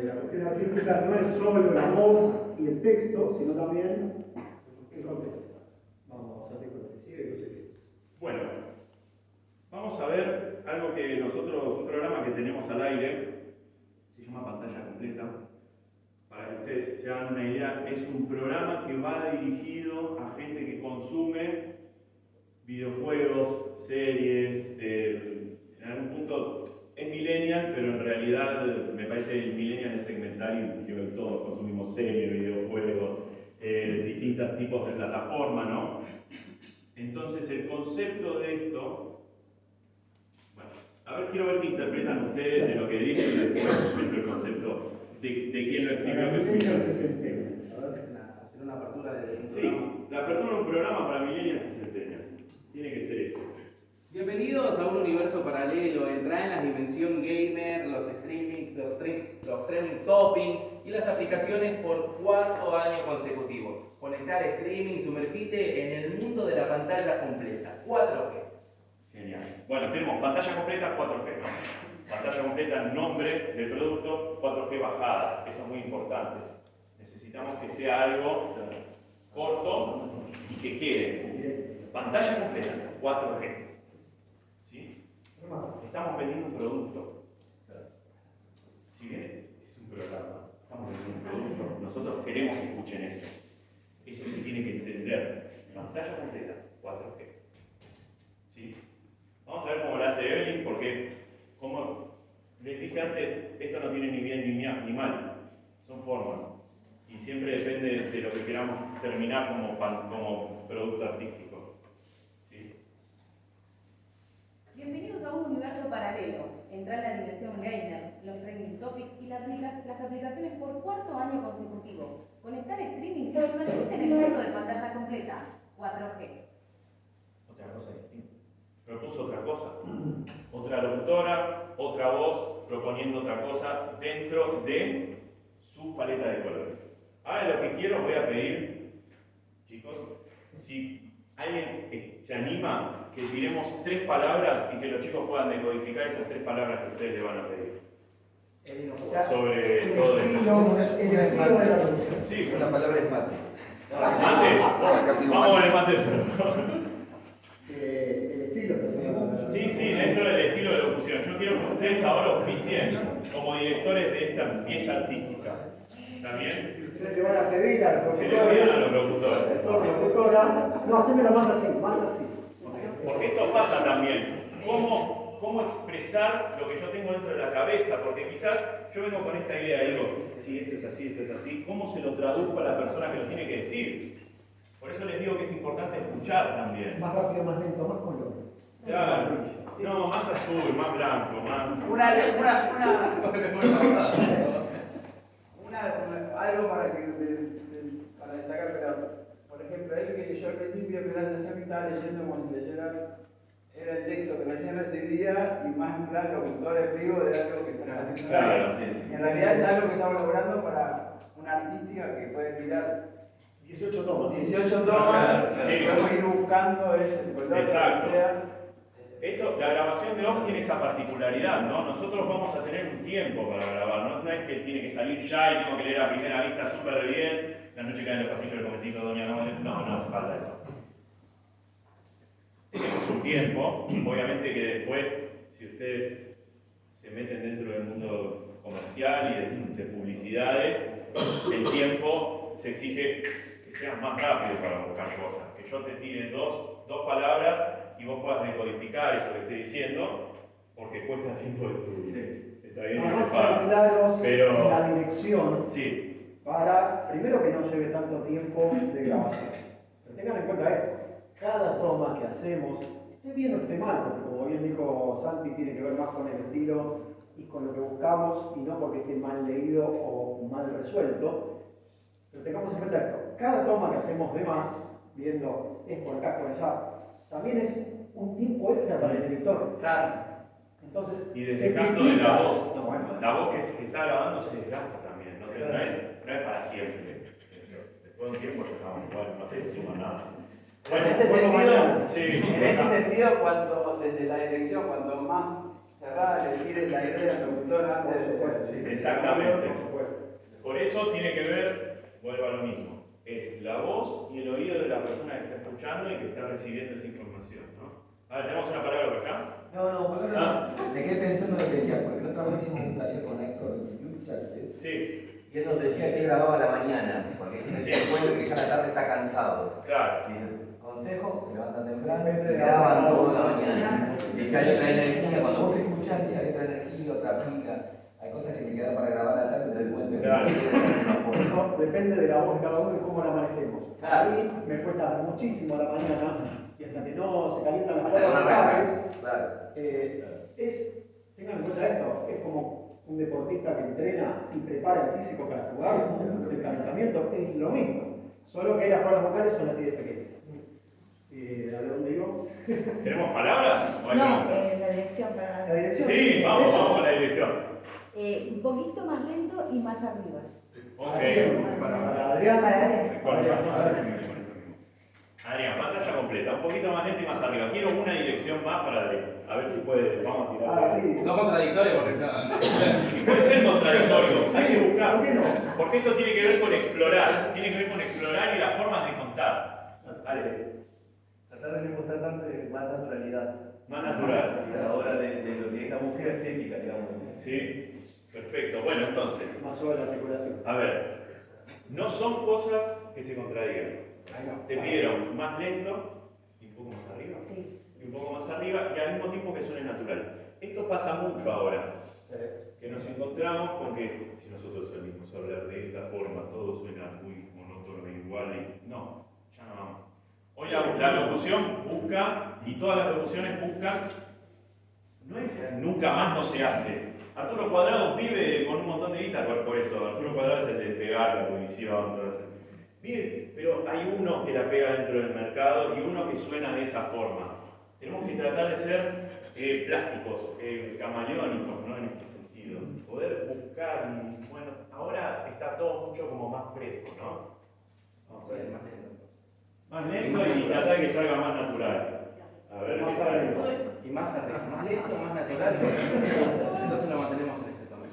La cuestión artística no es solo la voz y el texto, sino también el contexto. Vamos a ver con lo que sigue, no sé qué es. Bueno, vamos a ver algo que nosotros, un programa que tenemos al aire, se llama Pantalla Completa. Para que ustedes se hagan una idea, es un programa que va dirigido a gente que consume videojuegos, series, en algún punto es millennial, pero en realidad me parece que el millennial es segmental y que todos consumimos series, videojuegos, distintos tipos de plataformas, ¿no? Entonces el concepto de esto, bueno, a ver, quiero ver qué interpretan ustedes de lo que dicen y después el concepto de quién lo escribió. Millennials es el tema. Hacer una apertura de un Sí, programa. la apertura de un programa para millennials y centennials. Tiene que ser eso. Bienvenidos a un universo paralelo. Entra en inflaciones por cuarto año consecutivo. Conectar streaming y sumergite en el mundo de la pantalla completa. 4G. Genial. Bueno, tenemos pantalla completa 4G, ¿no? Pantalla completa, nombre del producto, 4G bajada. Eso es muy importante. Necesitamos que sea algo corto y que quede. Pantalla completa, 4G. ¿Sí? Estamos vendiendo un producto. Si bien es un programa, estamos vendiendo un producto, nosotros queremos que escuchen eso. Eso se tiene que entender. Pantalla completa, 4G. ¿Sí? Vamos a ver cómo lo hace Evelyn, porque, como les dije antes, esto no tiene ni bien ni mal. Son formas. Y siempre depende de lo que queramos terminar como producto artístico. ¿Sí? Bienvenidos a un universo paralelo. Entra en la dimensión gamers, los trending topics y las aplicaciones por cuarto año consecutivo. Conectar streaming totalmente en el mundo de pantalla completa. 4G. Otra cosa distinta. Propuso otra cosa. Otra locutora, otra voz, proponiendo otra cosa dentro de su paleta de colores. Ahora lo que quiero, voy a pedir, chicos, si alguien se anima, que tiremos 3 palabras y que los chicos puedan decodificar esas 3 palabras que ustedes le van a pedir. O sea, Sobre el todo estilo esto. de la producción. Sí, La palabra es mate. mate. Vamos con el mate. El estilo que se llama. Sí, dentro del estilo de locución. Yo quiero que ustedes ahora oficien como directores de esta pieza artística. ¿Está bien? Ustedes le van a pedir a los Se le piden a los locutores, locutores. locutora, no, hacémelo más así. Porque esto pasa también. ¿Cómo expresar lo que yo tengo dentro de la cabeza? Porque quizás yo vengo con esta idea y digo, sí, esto es así. ¿Cómo se lo traduzco a la persona que lo tiene que decir? Por eso les digo que es importante escuchar también. Más rápido, más lento, más color. Claro. No, más azul, más blanco, más... Algo para destacar, pero, por ejemplo, él que yo al principio de la sesión que estaba leyendo como si leyera, era el texto que recién recibía y más en plan locutor en vivo de algo que estaba haciendo. Claro, En realidad es algo que estamos logrando para una artística que puede tirar 18 tomas. 18 tomas, Sí. podemos ir buscando ese color Exacto. que sea. La grabación de voz tiene esa particularidad, ¿no? Nosotros vamos a tener un tiempo para grabar, no es que tiene que salir ya y tengo que leer a primera vista súper bien, la noche cae en el pasillo del conventillo de Doña Noel, no hace falta eso. Tenemos un tiempo, obviamente que después, si ustedes se meten dentro del mundo comercial y de publicidades, el tiempo se exige que seas más rápido para buscar cosas, que yo te tire dos palabras y vos puedas decodificar eso que estoy diciendo, porque cuesta tiempo de estudio. Está bien, Además, se paga. ser claros Pero- en la dirección Sí, para, primero, que no lleve tanto tiempo de grabación. Pero tengan en cuenta esto, cada toma que hacemos, esté bien o esté mal, porque como bien dijo Santi, tiene que ver más con el estilo y con lo que buscamos, y no porque esté mal leído o mal resuelto. Pero tengamos en cuenta esto, cada toma que hacemos de más, viendo es por acá, por allá, también es un tiempo extra para el director. Claro. Entonces, y se desgasto de la critica. voz. No, bueno. La voz que está grabando se desgasta también, no es para siempre. Después de un tiempo ya estamos igual, no te decimos nada. En ese sentido, sí. en ese sentido, desde la dirección, cuanto más cerrada le tires la idea al locutor antes de... Exactamente. Por eso tiene que ver, vuelvo a lo mismo, es la voz y el oído de la persona que está escuchando y que está recibiendo esa información, ¿no? A ver, ¿tenemos una palabra por acá? No, me quedé pensando en lo que decía, porque la otra vez hicimos un taller con Héctor Luchas, Sí, y él nos decía que grababa a la mañana, porque si no se encuentra que ya a la tarde está cansado. claro. Dice, consejo, se levantan temprano y graban toda la mañana. Dice, hay otra energía, cuando vos te escuchás, dice, hay otra energía, otra pila. Hay cosas que me quedan para grabar a la tarde, me doy cuenta que Claro. no quedan de una forma. Eso depende de la voz de cada uno y cómo la manejemos. Claro. A mí me cuesta muchísimo a la mañana y hasta que no se calientan las Hasta que no cuerdas arranca. vocales, Claro. tengan en cuenta esto, es como un deportista que entrena y prepara el físico para jugar, el calentamiento es lo mismo, solo que las cuerdas vocales son así de pequeñas. ¿A dónde íbamos? ¿Tenemos palabras? ¿O hay No, preguntas? la dirección para La dirección. Sí, vamos eso. con la dirección. un poquito más lento y más arriba. Ok. Para Adrián. Adrián, pantalla completa, un poquito más lenta y más arriba. Quiero una dirección más para Adrián. A ver si puede, vamos a tirar. Sí. No contradictorio porque Y puede ser contradictorio, hay que buscar. ¿Por qué no? Porque esto tiene que ver con explorar. Tiene que ver con explorar y las formas de contar. Dale. Tratar de no encontrar más naturalidad. Más natural. A la hora de lo que es la búsqueda estética, digamos. ¿Sí? Perfecto. Bueno, entonces, Más suave la articulación. a ver. No son cosas que se contradigan. Te pidieron más lento y un poco más arriba. Sí. Y un poco más arriba y al mismo tiempo que suene natural. Esto pasa mucho ahora. Sí. Que nos encontramos con que si nosotros salimos a hablar de esta forma, todo suena muy monótono e igual y no, ya no vamos. Hoy la locución busca, y todas las locuciones buscan, no es nunca más no se hace. Arturo Cuadrado vive con un montón de guita por eso. Arturo Cuadrado es el de pegar la televisión, todo eso. Vive, pero hay uno que la pega dentro del mercado y uno que suena de esa forma. Tenemos que tratar de ser plásticos, camaleónicos, ¿no? En este sentido. Poder buscar, y bueno, ahora está todo mucho como más fresco, ¿no? Vamos a ver. más lento entonces. Más lento y tratar de que salga más natural. A ver Más qué sale. arriba. Y más arriba, más lento, más natural. Entonces lo mantenemos en este tono.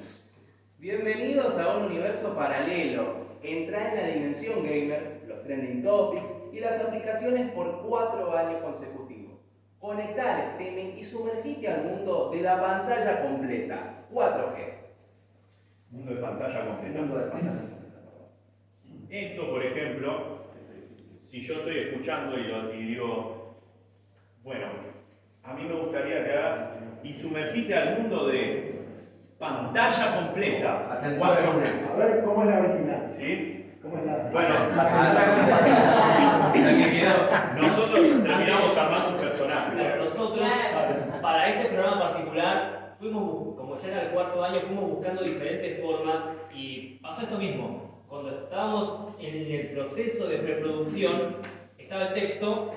Bienvenidos a un universo paralelo. Entra en la dimensión gamer, los trending topics y las aplicaciones por 4 años consecutivos. Conectar al streaming y sumergite al mundo de la pantalla completa. 4G. Mundo de pantalla completa. Mundo de pantalla completa. Esto, por ejemplo, si yo estoy escuchando y digo, bueno, a mí me gustaría que hagas y sumergiste al mundo de pantalla completa. Hacen 4 A veces. ver cómo es la original. ¿Sí? ¿Cómo es la? Bueno, La que quedó. nosotros terminamos armando un personaje. Claro, nosotros, para este programa particular, fuimos, como ya era el 4º año, fuimos buscando diferentes formas y pasó esto mismo. Cuando estábamos en el proceso de preproducción, estaba el texto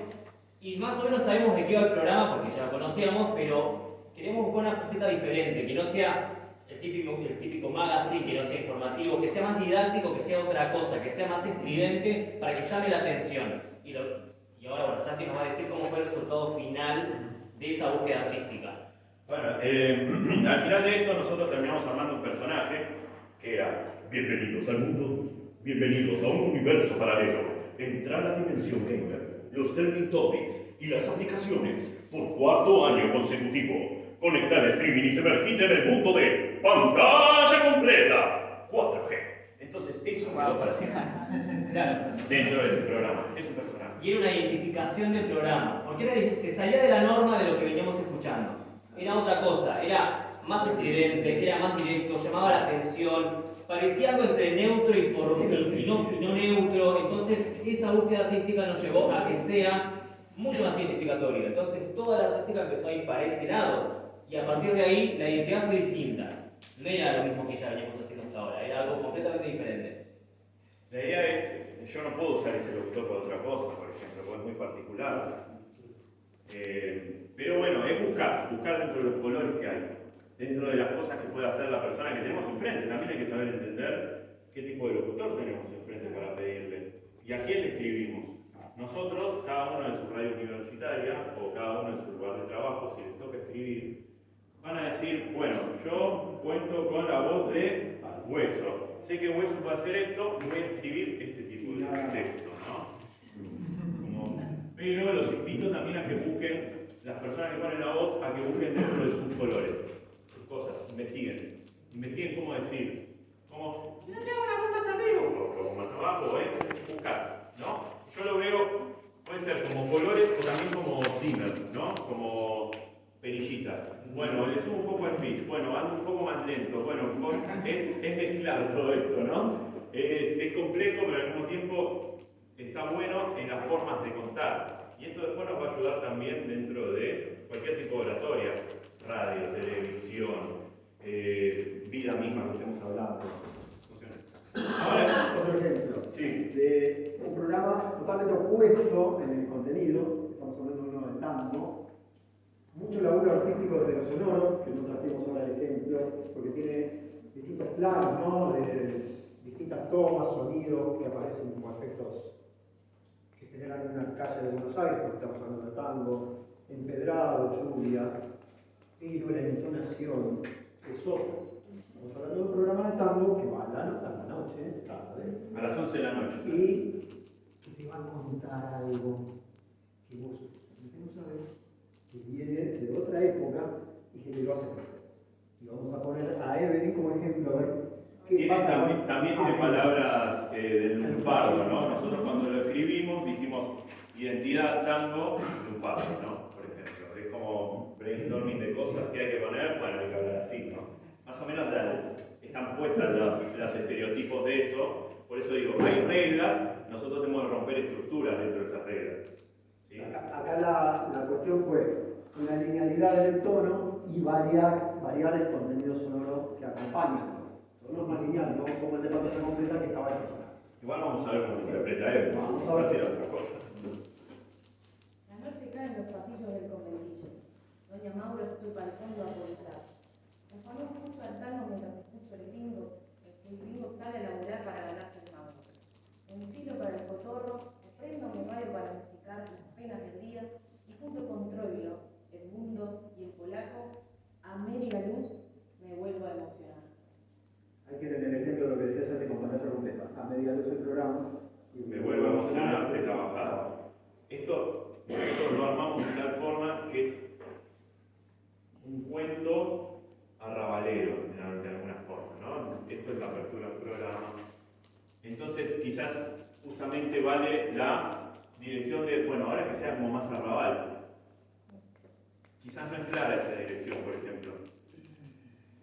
y más o menos sabemos de qué iba el programa porque ya lo conocíamos, pero queremos buscar una faceta diferente, que no sea el típico magazine, que no sea informativo, que sea más didáctico, que sea otra cosa, que sea más estridente para que llame la atención. Y ahora, bueno, Santi nos va a decir cómo fue el resultado final de esa búsqueda artística. Bueno, al final de esto nosotros terminamos armando un personaje que era bienvenidos al mundo, bienvenidos a un universo paralelo. Entra a la dimensión gamer, los trending topics y las aplicaciones por 4º año consecutivo. Conectar streaming y sumergite en el mundo de pantalla completa 4G. Entonces eso quedó para siempre Claro. dentro de este programa. Es un personaje. Y era una identificación del programa, porque se salía de la norma de lo que veníamos escuchando. Era otra cosa, era más estridente, era más directo, llamaba la atención, parecía algo entre neutro y no neutro. Entonces esa búsqueda artística nos llevó a que sea mucho más identificatorio. Entonces toda la artística empezó a ir para ese lado. Y a partir de ahí la identidad fue distinta. No era lo mismo que ya veníamos haciendo hasta ahora, era algo completamente diferente. La idea es, yo no puedo usar ese locutor para otra cosa, por ejemplo, porque es muy particular. Pero bueno, es buscar dentro de los colores que hay, dentro de las cosas que puede hacer la persona que tenemos enfrente. También hay que saber entender qué tipo de locutor tenemos enfrente para pedirle y a quién le escribimos. Nosotros, cada uno en su radio universitaria o cada uno en su lugar de trabajo, si les toca escribir, van a decir, bueno, yo cuento con la voz de Hueso. Sé que Hueso puede hacer esto, voy a escribir este tipo de texto, ¿no? Pero los invito también a que busquen, las personas que ponen la voz, a que busquen dentro de sus colores, sus cosas, investiguen cómo decir, como, quizás sea una voz más arriba o más abajo, buscar, ¿no? Yo lo veo, puede ser como colores o también como singles, ¿no? Como perillitas. Bueno, le subo un poco el pitch, bueno, ando un poco más lento, bueno, es mezclar todo esto, ¿no? Es complejo, pero al mismo tiempo está bueno en las formas de contar. Y esto después nos va a ayudar también dentro de cualquier tipo de oratoria, radio, televisión, vida misma que estemos hablando. Ahora, otro ejemplo. Sí. De un programa totalmente opuesto en el contenido, estamos hablando de uno de tango, mucho laburo artístico desde lo sonoro, que no trajimos ahora el ejemplo, porque tiene distintos planos, ¿no? De distintas distintas tomas, sonidos que aparecen como efectos que generan una calle de Buenos Aires, porque estamos hablando de tango, empedrado, lluvia, pero la entonación es otra. Estamos hablando de un programa de tango que va a la noche, tarde, A las 11 de la noche. y que te va a contar algo que vos no sabes, que viene de otra época y que te lo hace crecer. Y vamos a poner a Evelyn como ejemplo, a ver qué pasa. También tiene palabras del lunfardo, ¿no? Nosotros cuando lo escribimos dijimos identidad tango lunfardo, ¿no? Por ejemplo, es como brainstorming de cosas que hay que poner, bueno, hay que hablar así, ¿no? Más o menos están puestas los estereotipos de eso, por eso digo, hay reglas, nosotros tenemos que romper estructuras dentro de esas reglas. ¿Sí? Acá la cuestión fue una linealidad del tono y variar el contenido sonoro que acompaña. No es más lineal, no como el de pantalla completa que estaba en el personaje. Igual vamos a ver cómo interpreta él, Vamos a vamos a ver. hacer otra cosa. La noche cae en los pasillos del conventillo. Doña Maura se fue para el fondo a apoyar. Me afanó mucho al tango mientras escucho el gringo sale a laburar para ganarse el mambo. Me enfilo para el cotorro, prendo mi radio para musicar las penas del día y junto con Troilo, el mundo y el polaco, a media luz me vuelvo a emocionar. Hay que tener el ejemplo de lo que decías antes con pantalla completa. A media luz del programa. Me vuelvo a emocionar de la bajada. Esto nosotros lo armamos de tal forma que es un cuento arrabalero, de alguna forma, ¿no? Esto es la apertura del programa. Entonces, quizás justamente vale la dirección de, bueno, ahora que sea como más arrabal. Quizás no es clara esa dirección, por ejemplo.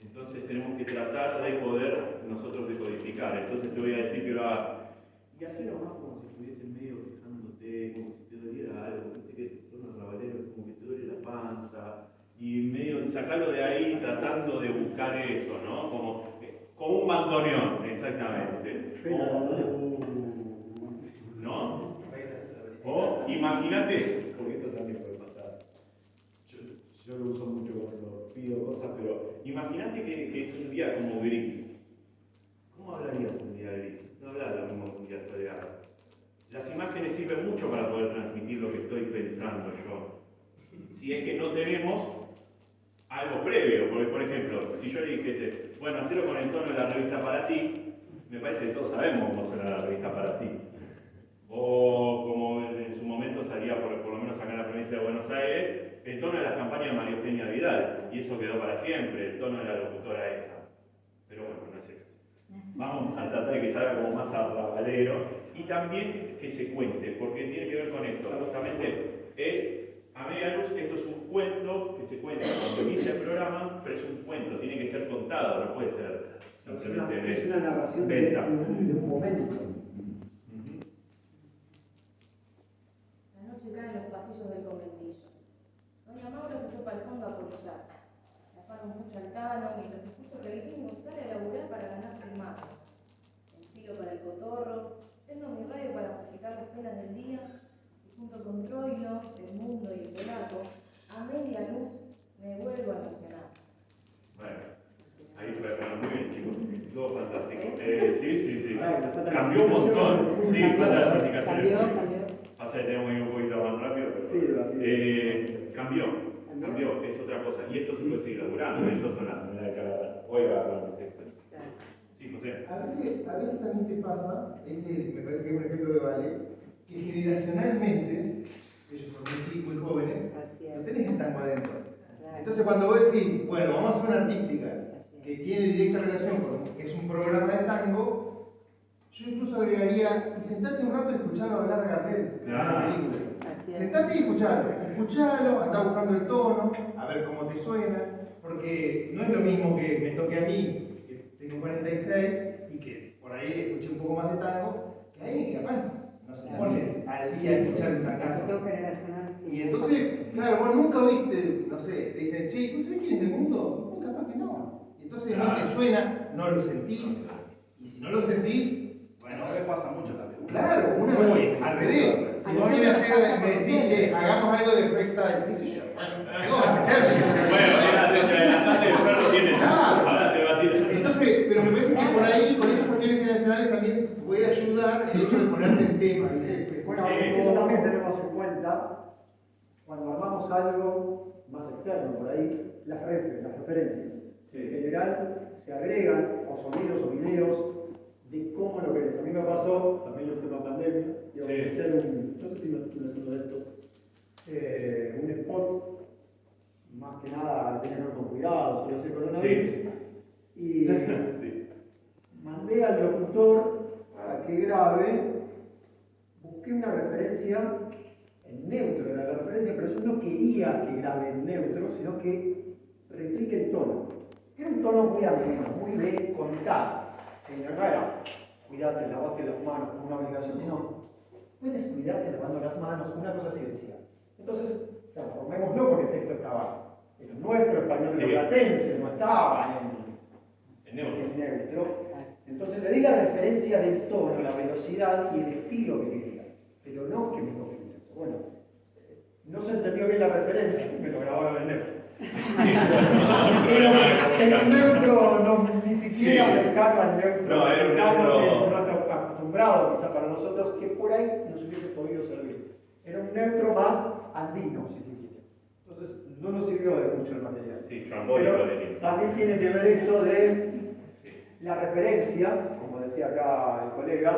Entonces tenemos que tratar de poder nosotros decodificar. Entonces te voy a decir que lo hagas. Y hacerlo más como si estuviese medio quejándote, como si te doliera algo. Viste que el tono arrabalero es como que te duele la panza. Y medio sacarlo de ahí tratando de buscar eso, ¿no? Como un bandoneón, exactamente. ¿No? O imagínate, porque esto también puede pasar. Yo lo uso mucho cuando pido cosas, pero imagínate que es un día como gris. ¿Cómo hablarías un día gris? No hablas lo mismo que un día soleado. Las imágenes sirven mucho para poder transmitir lo que estoy pensando yo. Si es que no tenemos algo previo, porque por ejemplo, si yo le dijese, bueno, hacerlo con el tono de la revista Para Ti, me parece que todos sabemos cómo suena la revista Para Ti. O como en su momento salía, por lo menos acá en la provincia de Buenos Aires, el tono de las campañas de María Eugenia Vidal, y eso quedó para siempre, el tono de la locutora esa. Pero bueno, no es eso. Vamos a tratar de que salga como más arrabalero y también que se cuente, porque tiene que ver con esto. Justamente es, a media luz, esto es un cuento que se cuenta cuando inicia el programa, pero es un cuento, tiene que ser contado, no puede ser simplemente es una narración de venta. un momento. La noche cae en los pasillos del conventillo. Doña Maura se fue para el fondo a apoyar. Me afano mucho al tano mientras escucho que el gringo sale a laburar para ganarse el mate. Me enfilo para el cotorro, prendo mi radio para musicar las penas del día y junto con Troilo, el mundo y el polaco, a media luz me vuelvo a emocionar. Bueno, ahí fue, bueno, muy bien chicos, todo fantástico. Sí. Cambió un montón, sí, falta las indicaciones. Cambió. Pasa que tenemos que ir un poquito más rápido, pero cambió, es otra cosa. Y esto se puede seguir laburando, ellos son la de cada. Oiga, el texto. Sí, José. A veces también te pasa, me parece que es un ejemplo que vale, que generacionalmente, ellos son muy chicos, muy jóvenes, no tenés el tango adentro. Entonces cuando vos decís, bueno, vamos a hacer una artística que tiene directa relación con que es un programa de tango, yo incluso agregaría, y sentate un rato y escuchalo hablar a Gardel en la película. Sentate y escuchalo, andá buscando el tono, a ver cómo te suena, porque no es lo mismo que me toque a mí, que tengo 46 y que por ahí escuché un poco más de tango, que alguien que capaz no se pone al día a escuchar un tangazo. Y entonces, claro, vos nunca oíste, no sé, te dicen, che, ¿tú sabés quién es del mundo? No, capaz que no. Y entonces no te suena, no lo sentís, y si no lo sentís, bueno, A veces pasa mucho también. claro, uno al revés. Si vos me decís, che, hagamos algo de freestyle, qué sé yo. Bueno, te adelantaste, el perro tiene. Claro. Ahora te va a tirar. Entonces, pero me parece que por ahí, con esas cuestiones generacionales, el hecho de ponerte en tema, ¿viste? Bueno, Sí. eso también tenemos en cuenta cuando armamos algo más externo por ahí, las referencias. En general se agregan o sonidos o videos de cómo lo querés. A mí me pasó, también en plena pandemia, iba a hacer no sé si me acuerdo de esto, un spot, más que nada tenía que ver con cuidado, sobre ese coronavirus. Y Sí. mandé al locutor a que grabe, busqué una referencia en neutro, era la referencia, pero yo no quería que grabe en neutro, sino que replique el tono. Era un tono muy ameno, muy de contar. ¿Sí? No era cuidarte, lavarte las manos como una obligación, sino puedes cuidarte lavando las manos, una cosa así decía. Entonces, transformémoslo porque el texto estaba en nuestro español platense, no estaba en neutro. Entonces le di la referencia del tono, la velocidad y el estilo que quería, pero no que me copie. Bueno, no se entendió bien la referencia, me lo grabaron en neutro. Pero el neutro ni siquiera cercano al neutro, No, era un neutro nuestro acostumbrado quizá para nosotros, que por ahí nos hubiese podido servir. Era un neutro más andino, si se quiere. Entonces no nos sirvió de mucho el material. Sí, trambólico Pero de también tiene que ver esto de la referencia, como decía acá el colega,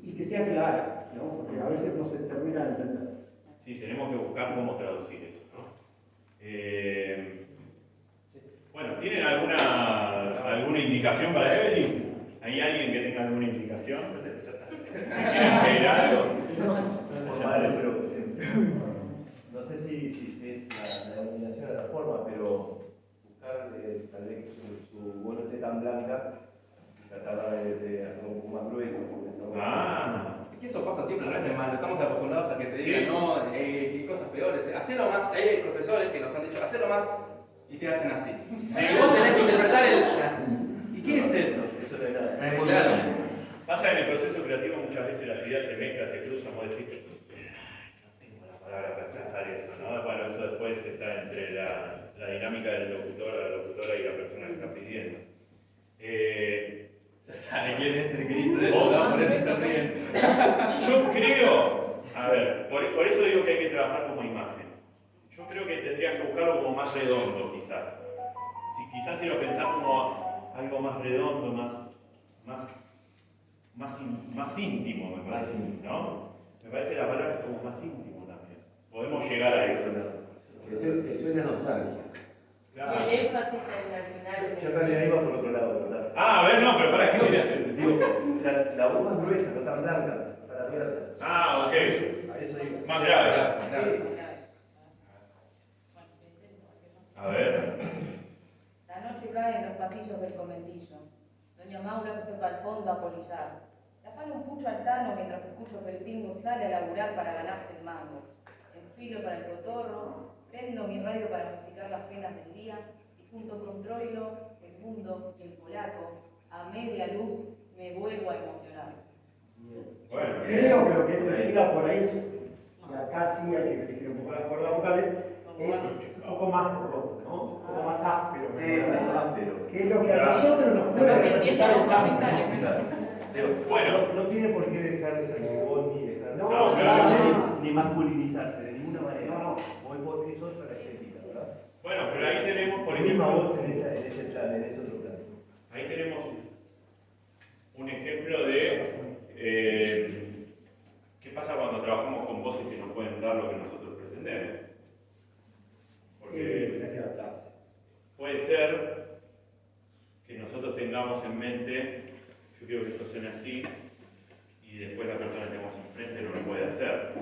y que sea clara, ¿no? Porque a veces no se termina de entender. Sí, tenemos que buscar cómo traducir eso, ¿no? Bueno, ¿tienen alguna indicación para Evelyn? ¿Hay alguien que tenga alguna indicación? ¿Quieren pedir algo? Vale, pero no sé si es la denominación de la forma, pero buscar tal vez que su voz no esté tan blanca y tratar de hacerlo un poco más grueso. Es que eso pasa siempre, no es de malo. Estamos acostumbrados a que te digan, no, hay cosas peores. Hacelo más, hay profesores que nos han dicho, hacelo más y te hacen así. Y vos tenés que interpretar ¿Y qué es eso? Eso no es nada. Claro. Pasa en el proceso creativo muchas veces las ideas se mezclan, se cruzan, vos decís, no tengo la palabra para expresar eso, ¿no? Bueno, eso después está entre la dinámica del locutor, la locutora y la persona que está pidiendo. Ya sabe quién es el que dice eso, ¿Vos? ¿no? Por eso se ríen. Yo creo, a ver, por eso digo que hay que trabajar como imagen. Yo creo que tendrías que buscarlo como más redondo, quizás. Quizás si lo pensás como algo más redondo, más íntimo, me parece, ¿no? Me parece la palabra es como más íntimo también. Podemos llegar a eso. Que suena nostalgia. Claro. Y el énfasis al final. Yo en realidad iba por otro lado, ¿verdad? Ah, a ver, no, pero ¿para qué querías hacer? Digo, la voz más gruesa, no tan blanca, para ver. Ah, ok. A eso digo. Más grave. Sí. A ver. La noche cae en los pasillos del conventillo. Doña Maura se fue para el fondo a polillar. Tapale un pucho al Tano mientras escucho que el tingo sale a laburar para ganarse el mango. Enfilo para el cotorro, prendo mi radio para musicar las penas del día y junto con Troilo, el mundo y el polaco, a media luz me vuelvo a emocionar. Bueno, Creo que lo que él decía por ahí es que acá sí hay que exigir un poco las cuerdas vocales, es un poco más roto, ¿no? Un poco más áspero. Que es lo que a nosotros nos puede representar el cambio. Bueno. No tiene por qué dejar de ser voz ni dejar No, ni masculinizarse de ninguna manera. No. Hoy por eso es para estética, ¿verdad? Bueno, pero ahí tenemos, por La misma ejemplo, voz en ese plan, en ese otro plan. ahí tenemos un ejemplo de qué pasa cuando trabajamos con voces que nos pueden dar lo que nosotros pretendemos. Porque hay que adaptarse. puede ser que nosotros tengamos en mente, yo quiero que esto suene así, y después la persona que tenemos enfrente no lo puede hacer.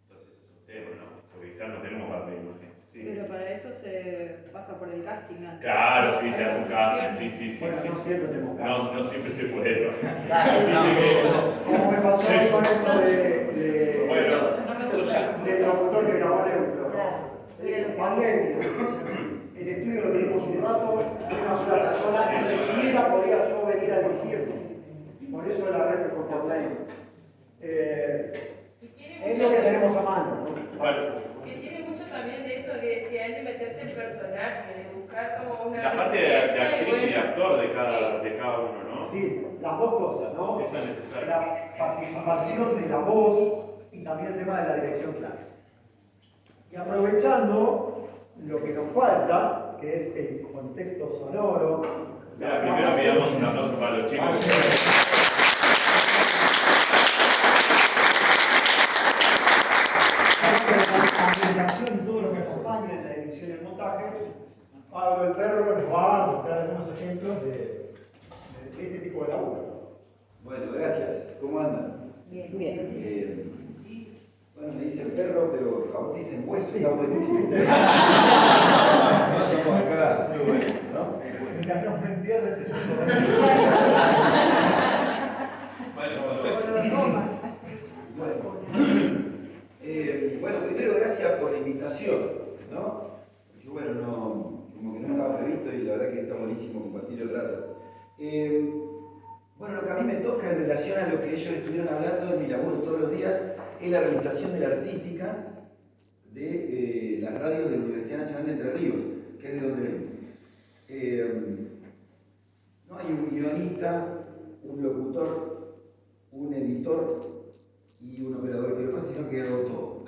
Entonces es un tema, ¿no? Porque quizás no tenemos parte de imagen. Sí. Pero para eso se pasa por el casting antes. Claro, sí, se hace un casting, sí. Bueno, no siempre tenemos casting. No siempre se puede. Como me pasó ahí con esto de Bueno, del locutor que grabó neutro. Pandemia. El estudio lo tuvimos un rato, una sola persona, ni siquiera podía yo venir a dirigirlo. Por eso la red fue por ley. Es lo que tenemos a mano, ¿no? Que tiene mucho también de eso que decía final de meterse el personaje, de buscar como una... La parte de actriz y de actor de cada uno, ¿no? Sí, las dos cosas, ¿no? Eso es necesario. La participación de la voz y también el tema de la dirección clara. Y aprovechando lo que nos falta, que es el contexto sonoro. Mira, primero pidamos un aplauso para los chicos. La ambientación y todo lo que acompaña en la edición y el montaje, Pablo el Perro nos va a mostrar algunos ejemplos de este tipo de laburo. Bueno, gracias. ¿Cómo andan? Bien. Bueno, me dicen perro, pero a vos te dicen hueso, está buenísimo. Estamos acá, muy bueno, ¿no? Mira, no me entiendes el Bueno, primero gracias por la invitación, ¿no? Porque bueno, como que no estaba previsto y la verdad que está buenísimo compartir el rato. Bueno, lo que a mí me toca en relación a lo que ellos estuvieron hablando en mi laburo todos los días es la realización de la artística de las radios de la Universidad Nacional de Entre Ríos, que es de donde vengo. No hay un guionista, un locutor, un editor y un operador que lo pasa, sino que hago todo.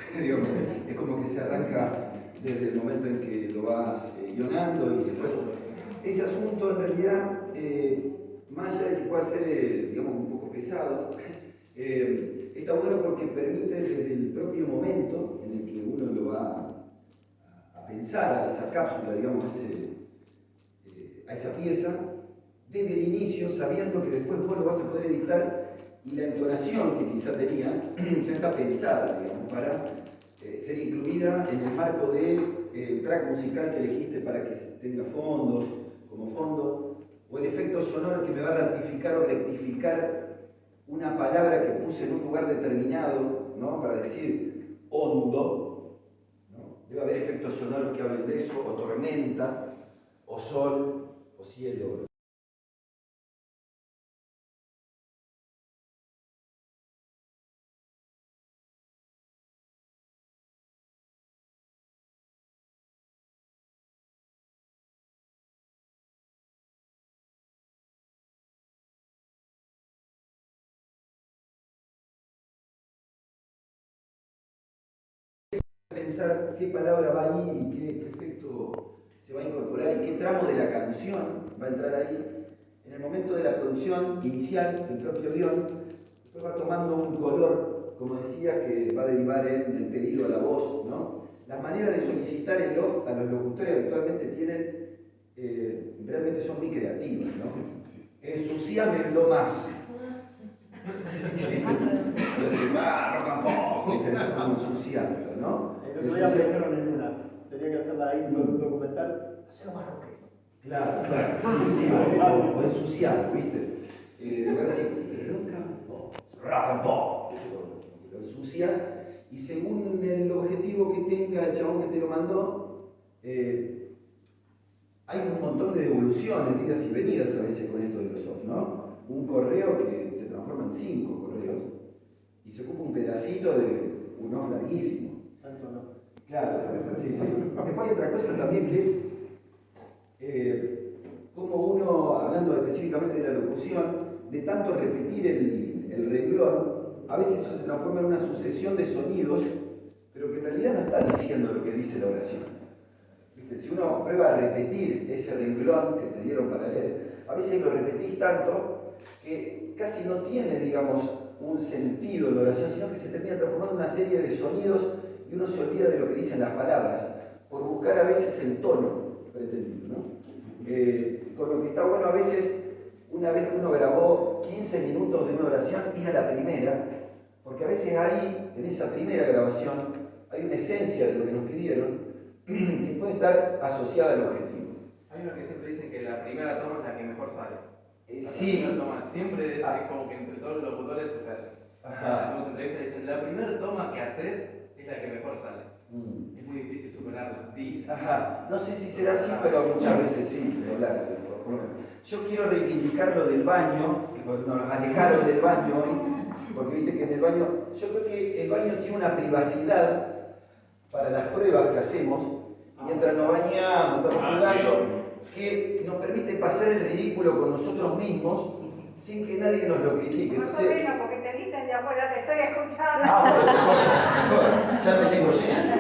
Es como que se arranca desde el momento en que lo vas guionando y después. Ese asunto en realidad, más allá de que pueda ser, digamos, un poco pesado, está bueno porque permite desde el propio momento en el que uno lo va a pensar a esa cápsula, digamos, a esa pieza, desde el inicio, sabiendo que después vos lo vas a poder editar y la entonación que quizá tenía ya está pensada, digamos, para ser incluida en el marco del track musical que elegiste para que tenga fondo, como fondo, o el efecto sonoro que me va a ratificar o rectificar una palabra que puse en un lugar determinado, ¿no? Para decir hondo, ¿no? Debe haber efectos sonoros que hablen de eso, o tormenta, o sol, o cielo. Pensar qué palabra va a ir y qué efecto se va a incorporar y qué tramo de la canción va a entrar ahí. En el momento de la producción inicial del propio guión, después va tomando un color, como decía, que va a derivar en el pedido a la voz, ¿no? Las maneras de solicitar el off a los locutores habitualmente tienen, realmente son muy creativas, ¿no? Ensuciámenlo más. Entonces, rock and pop, eso es como ensuciarlo, ¿no? El otro día me dijeron en una, tenía que hacer la intro de un documental, hacerlo más rockero. Claro, sí, o ensuciarlo, ¿viste? En lugar de decir, rock and pop, lo ensucias y según el objetivo que tenga el chabón que te lo mandó, hay un montón de devoluciones, idas y venidas a veces con esto de los off, ¿no? Un correo que se transforma en 5 correos y se ocupa un pedacito de un off larguísimo. Tanto no. Claro, sí. Después hay otra cosa también que es como uno, hablando específicamente de la locución, de tanto repetir el renglón, a veces eso se transforma en una sucesión de sonidos, pero que en realidad no está diciendo lo que dice la oración. ¿Viste? Si uno prueba a repetir ese renglón que te dieron para leer, a veces lo repetís tanto que casi no tiene, digamos, un sentido la oración, sino que se termina transformando en una serie de sonidos y uno se olvida de lo que dicen las palabras, por buscar a veces el tono pretendido, ¿no? Con lo que está bueno a veces, una vez que uno grabó 15 minutos de una oración, ir a la primera, porque a veces ahí, en esa primera grabación, hay una esencia de lo que nos pidieron que puede estar asociada al objetivo. Hay uno que siempre dicen que la primera toma es la que mejor sale. Sí. La primera toma, siempre es como que entre todos los locutores, o sea, hacemos entrevistas y dicen, la primera toma que haces es la que mejor sale. Es muy difícil superarla, dicen. No sé si será así, pero muchas veces sí. Yo quiero reivindicar lo del baño, que nos alejaron del baño hoy, porque viste que en el baño, yo creo que el baño tiene una privacidad para las pruebas que hacemos, mientras nos bañamos, estamos jugando, sí. que nos permite pasar el ridículo con nosotros mismos sin que nadie nos lo critique. Más o Entonces, menos, porque te dicen de afuera, te estoy escuchando. bueno, ya me tengo lleno.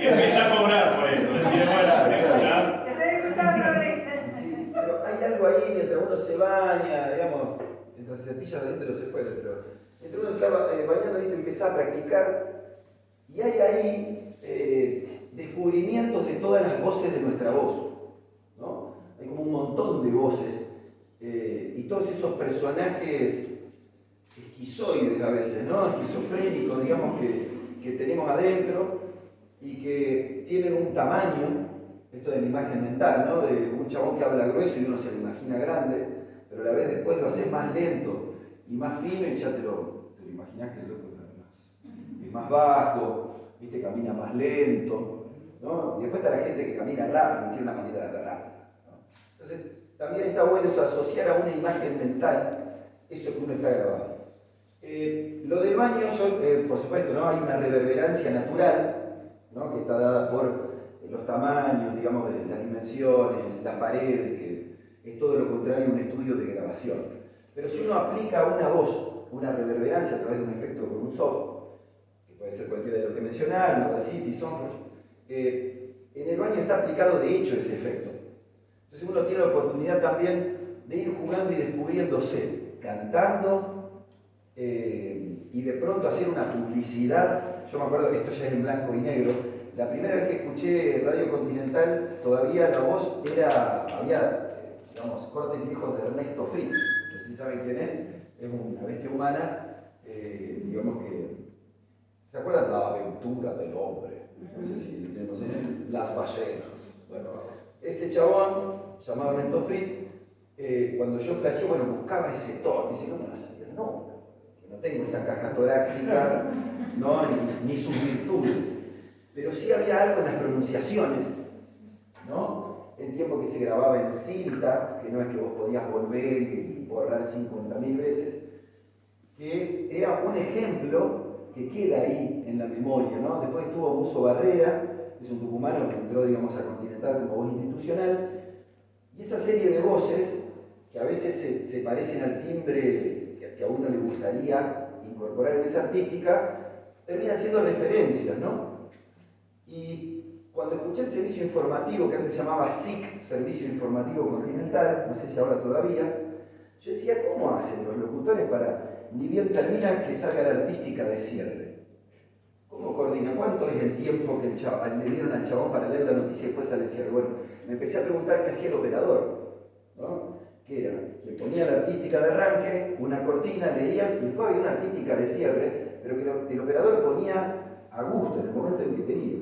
Empieza a cobrar por eso, decir, bueno, se me escucha. Te estoy escuchando, ¿viste? Sí, pero hay algo ahí mientras uno se baña, digamos, mientras se cepilla de dentro se puede, pero mientras uno se está bañando, ¿viste? Empieza a practicar y hay ahí descubrimientos de todas las voces de nuestra voz, ¿no? Hay como un montón de voces y todos esos personajes esquizoides a veces, ¿no? Esquizofrénicos, digamos, que tenemos adentro y que tienen un tamaño, esto de la imagen mental, ¿no? De un chabón que habla grueso y uno se lo imagina grande, pero a la vez después lo haces más lento y más fino y ya te lo imaginas que el loco es más bajo, ¿viste? Camina más lento, ¿no? Y después está la gente que camina rápido y tiene una manera de hablar rápida, ¿no? Entonces, también está bueno eso, asociar a una imagen mental eso que uno está grabando. Lo del baño, por supuesto, ¿no? Hay una reverberancia natural, ¿no? Que está dada por los tamaños, digamos, de las dimensiones, las paredes, que es todo lo contrario a un estudio de grabación. Pero si uno aplica a una voz una reverberancia a través de un efecto con un soft, que puede ser cualquiera de los que mencionaron, Audacity, Soundforge, en el baño está aplicado de hecho ese efecto. Entonces uno tiene la oportunidad también de ir jugando y descubriéndose, cantando, y de pronto hacer una publicidad. Yo me acuerdo que esto ya es en blanco y negro. La primera vez que escuché Radio Continental, todavía la voz había, digamos, cortes viejos de Ernesto Frick. No sé si saben quién es una bestia humana, digamos que, ¿se acuerdan? La aventura del hombre. No sé si tenemos las ballenas. Bueno, ese chabón, llamado Ernesto Frick, cuando yo flasheé, bueno, buscaba ese tono, dice, no me va a salir, no tengo esa caja torácica, ¿no? ni sus virtudes. Pero sí había algo en las pronunciaciones, ¿no? El tiempo que se grababa en cinta, que no es que vos podías volver y borrar 50.000 veces, que era un ejemplo que queda ahí en la memoria, ¿no? Después estuvo Muso Barrera, que es un tucumano que entró, digamos, a Continental como voz institucional, y esa serie de voces, que a veces se parecen al timbre que a uno le gustaría incorporar en esa artística, terminan siendo referencias, ¿no? Y cuando escuché el servicio informativo, que antes se llamaba SIC, Servicio Informativo Continental, no sé si ahora todavía, yo decía, ¿cómo hacen los locutores para, ni bien terminan, que salga la artística de cierre? ¿Cómo coordina? ¿Cuánto es el tiempo que le dieron al chabón para leer la noticia y después sale el cierre? Bueno, me empecé a preguntar qué hacía el operador, ¿no? Que era, que ponía la artística de arranque, una cortina, leía, y después había una artística de cierre, pero que el operador ponía a gusto, en el momento en que quería.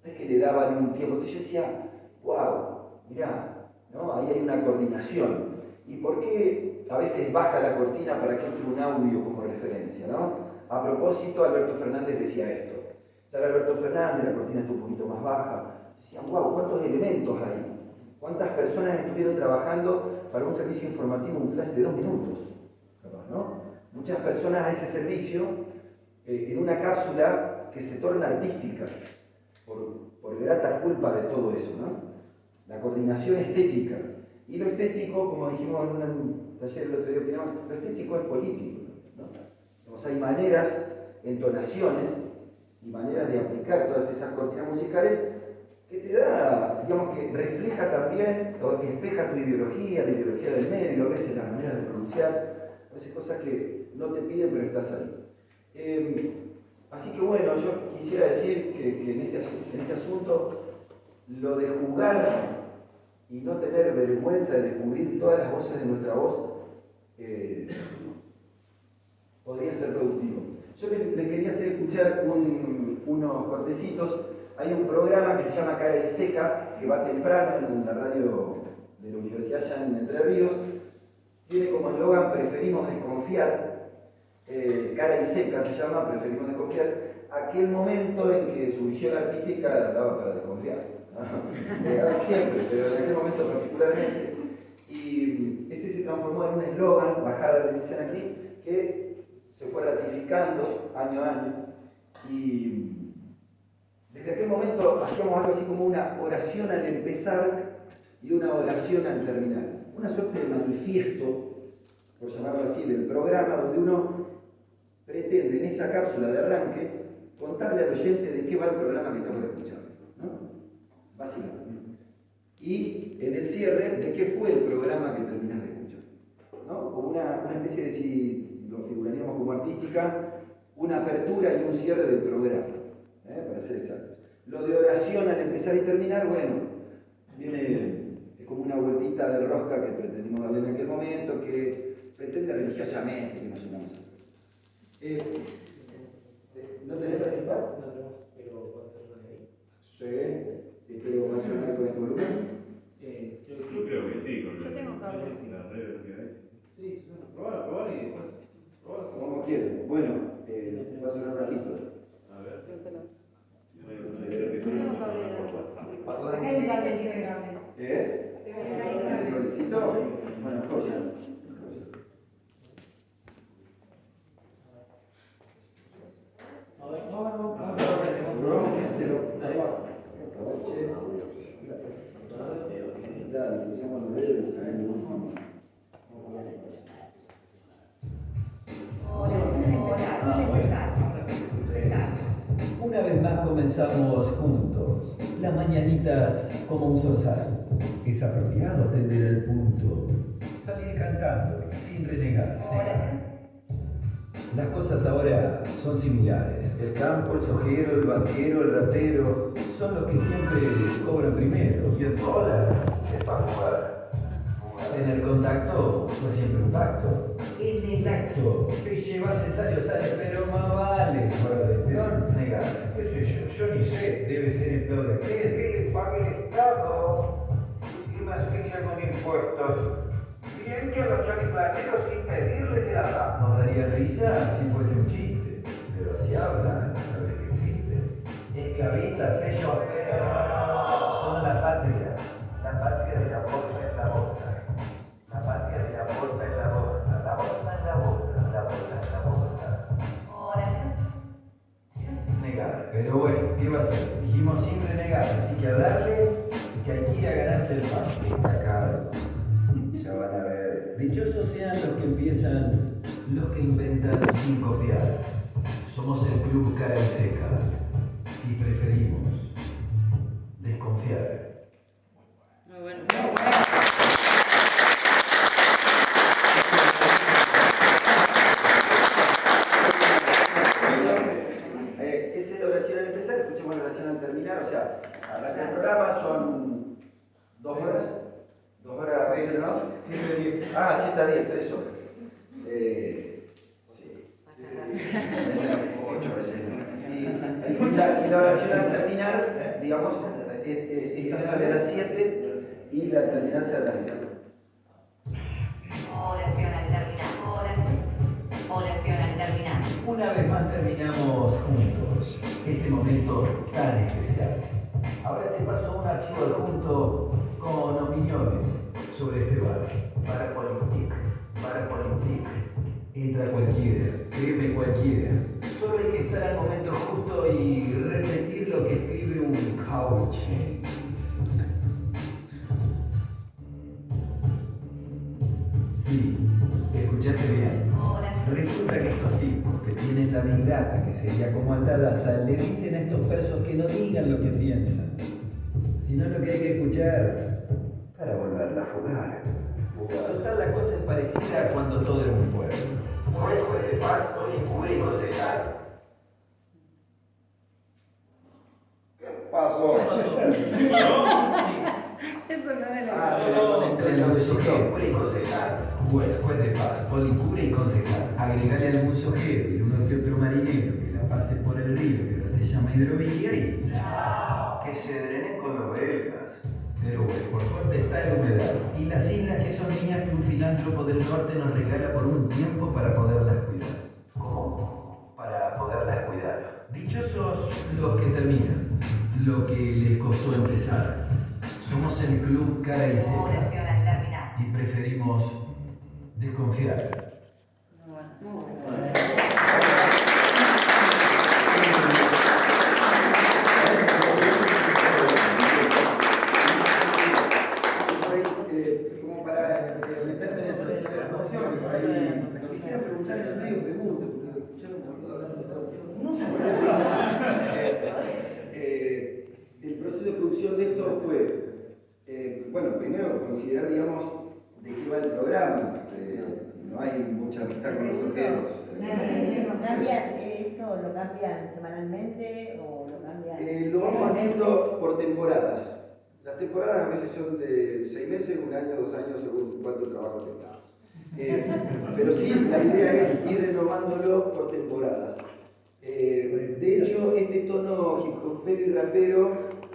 No es que le daban un tiempo. Entonces yo decía, wow, mirá, ¿no? Ahí hay una coordinación. ¿Y por qué a veces baja la cortina para que entre un audio como referencia, ¿no? A propósito, Alberto Fernández decía esto. Sale Alberto Fernández, la cortina está un poquito más baja. Decían, wow, ¿cuántos elementos hay? ¿Cuántas personas estuvieron trabajando para un servicio informativo, un flash de 2 minutos? ¿No? Muchas personas a ese servicio en una cápsula que se torna artística por grata culpa de todo eso, ¿no? La coordinación estética. Y lo estético, como dijimos en un taller el otro día, lo estético es político, ¿no? Entonces, hay maneras, entonaciones y maneras de aplicar todas esas cortinas musicales que te da, digamos, que refleja también o espeja tu ideología, la ideología del medio, a veces las maneras de pronunciar, a veces cosas que no te piden pero estás ahí. Así que bueno, yo quisiera decir que en este asunto lo de jugar y no tener vergüenza de descubrir todas las voces de nuestra voz podría ser productivo. Yo les quería hacer escuchar unos cortecitos. Hay un programa que se llama Cara y Seca, que va temprano en la radio de la Universidad allá en Entre Ríos. Tiene como eslogan Preferimos desconfiar. Cara y Seca se llama, Preferimos desconfiar. Aquel momento en que su visión artística daba para desconfiar, ¿no? Siempre, pero en aquel momento particularmente. Y ese se transformó en un eslogan, bajada la edición aquí, que se fue ratificando año a año. Y Desde aquel momento hacíamos algo así como una oración al empezar y una oración al terminar. Una suerte de manifiesto, por llamarlo así, del programa donde uno pretende en esa cápsula de arranque contarle al oyente de qué va el programa que estamos escuchando, ¿no? Básicamente. Y en el cierre, de qué fue el programa que terminás de escuchar, ¿no? Como una especie de, si lo figuraríamos como artística, una apertura y un cierre del programa, para ser exactos. Lo de oración al empezar y terminar, bueno, es como una vueltita de rosca que pretendimos darle en aquel momento, que pretende religiosamente que nos unamos a todos. ¿No tenés para chupar? No tenemos, pero ¿puedo hacerlo de ahí? Sí, pero ¿va a sonar con este volumen? Yo creo que sí, con Yo tengo cable. la red que hay. Sí, probalo y después. Como quieran. Bueno, va a sonar bajito. A ver. ¿El cablecito? Bueno, joya. Una vez más comenzamos juntos, las mañanitas como un zorzal. Es apropiado atender el punto, salir cantando sin renegar. Las cosas ahora son similares. El campo, el sojero, el banquero, el ratero son los que siempre cobran primero. Y el dólar es para jugar. Tener contacto fue siempre un pacto. En el acto te llevas el sale, pero más vale. Fuera de peón, negar. ¿Qué sé yo ni sé. Debe ser el peor de aquel. Que le pague el Estado. Y más que con impuestos. Bien que a los choriplaneros sin pedirles el agua. Nos daría risa si fuese un chiste, pero así hablan, sabes que existen. Esclavistas, ellos son la patria de la bolsa es la bolsa. La patria de la bolsa es la bolsa, la bolsa es la bolsa, la bolsa es la bolsa. Oración. Negar, pero bueno, ¿qué va a hacer? Dijimos siempre negar, así que a darle que hay que ir a ganarse el pan. Está caro. Ya van a ver. Dichosos sean los que empiezan, los que inventan sin copiar. Somos el club cara y seca y preferimos desconfiar. Muy bueno. Esa es la oración al empezar, escuchemos la oración al terminar, o sea, arranca el programa, son 2 horas. 2 horas, 3, ¿no? 7 a 10. Ah, 7 a 10, 3 horas. Y la oración al terminar, digamos, esta sale a las 7 y la al terminar sale a las 10. Oración al terminar. Oración al terminar. Una vez más terminamos juntos este momento tan especial. Ahora te paso un archivo adjunto con opiniones sobre este bar. Para Politic. Entra cualquiera, créeme cualquiera. Solo hay que estar al momento justo y repetir lo que escribe un cauche. Sí, escuchaste bien. Resulta que estos tipos que tienen la Big Data, que sería como alta data, le dicen a estos persos que no digan lo que piensan, sino lo que hay que escuchar para volverla a jugar. Total, la cosa es parecida a cuando todo era un pueblo. Juez de paz, policura y concejal. ¿Qué pasó? Eso no es Entre los sujetos y concejal. Juez de paz, policura y concejal. Agregale algún sujeto y uno que otro marinero que la pase por el río, que no se llama hidrovía y que se drenen con los belgas. Pero bueno, por suerte está el humedal. Y las islas que son mías que un filántropo del norte nos regala por un tiempo para poderlas cuidar. ¿Cómo? Para poderlas cuidar. Dichosos los que terminan, lo que les costó empezar. Somos el club cara y seca. Oración al terminar. Y preferimos desconfiar. Muy bueno. esto fue, bueno, primero considerar, digamos, de qué va el programa. No hay mucha amistad con los objetos. ¿Lo cambian semanalmente o lo cambian? Lo vamos haciendo por temporadas. Las temporadas a veces son de 6 meses, 1 año, 2 años, según cuánto trabajo tengamos. Pero sí, la idea es ir renovándolo por temporadas. De hecho, este tono hip hopero y rapero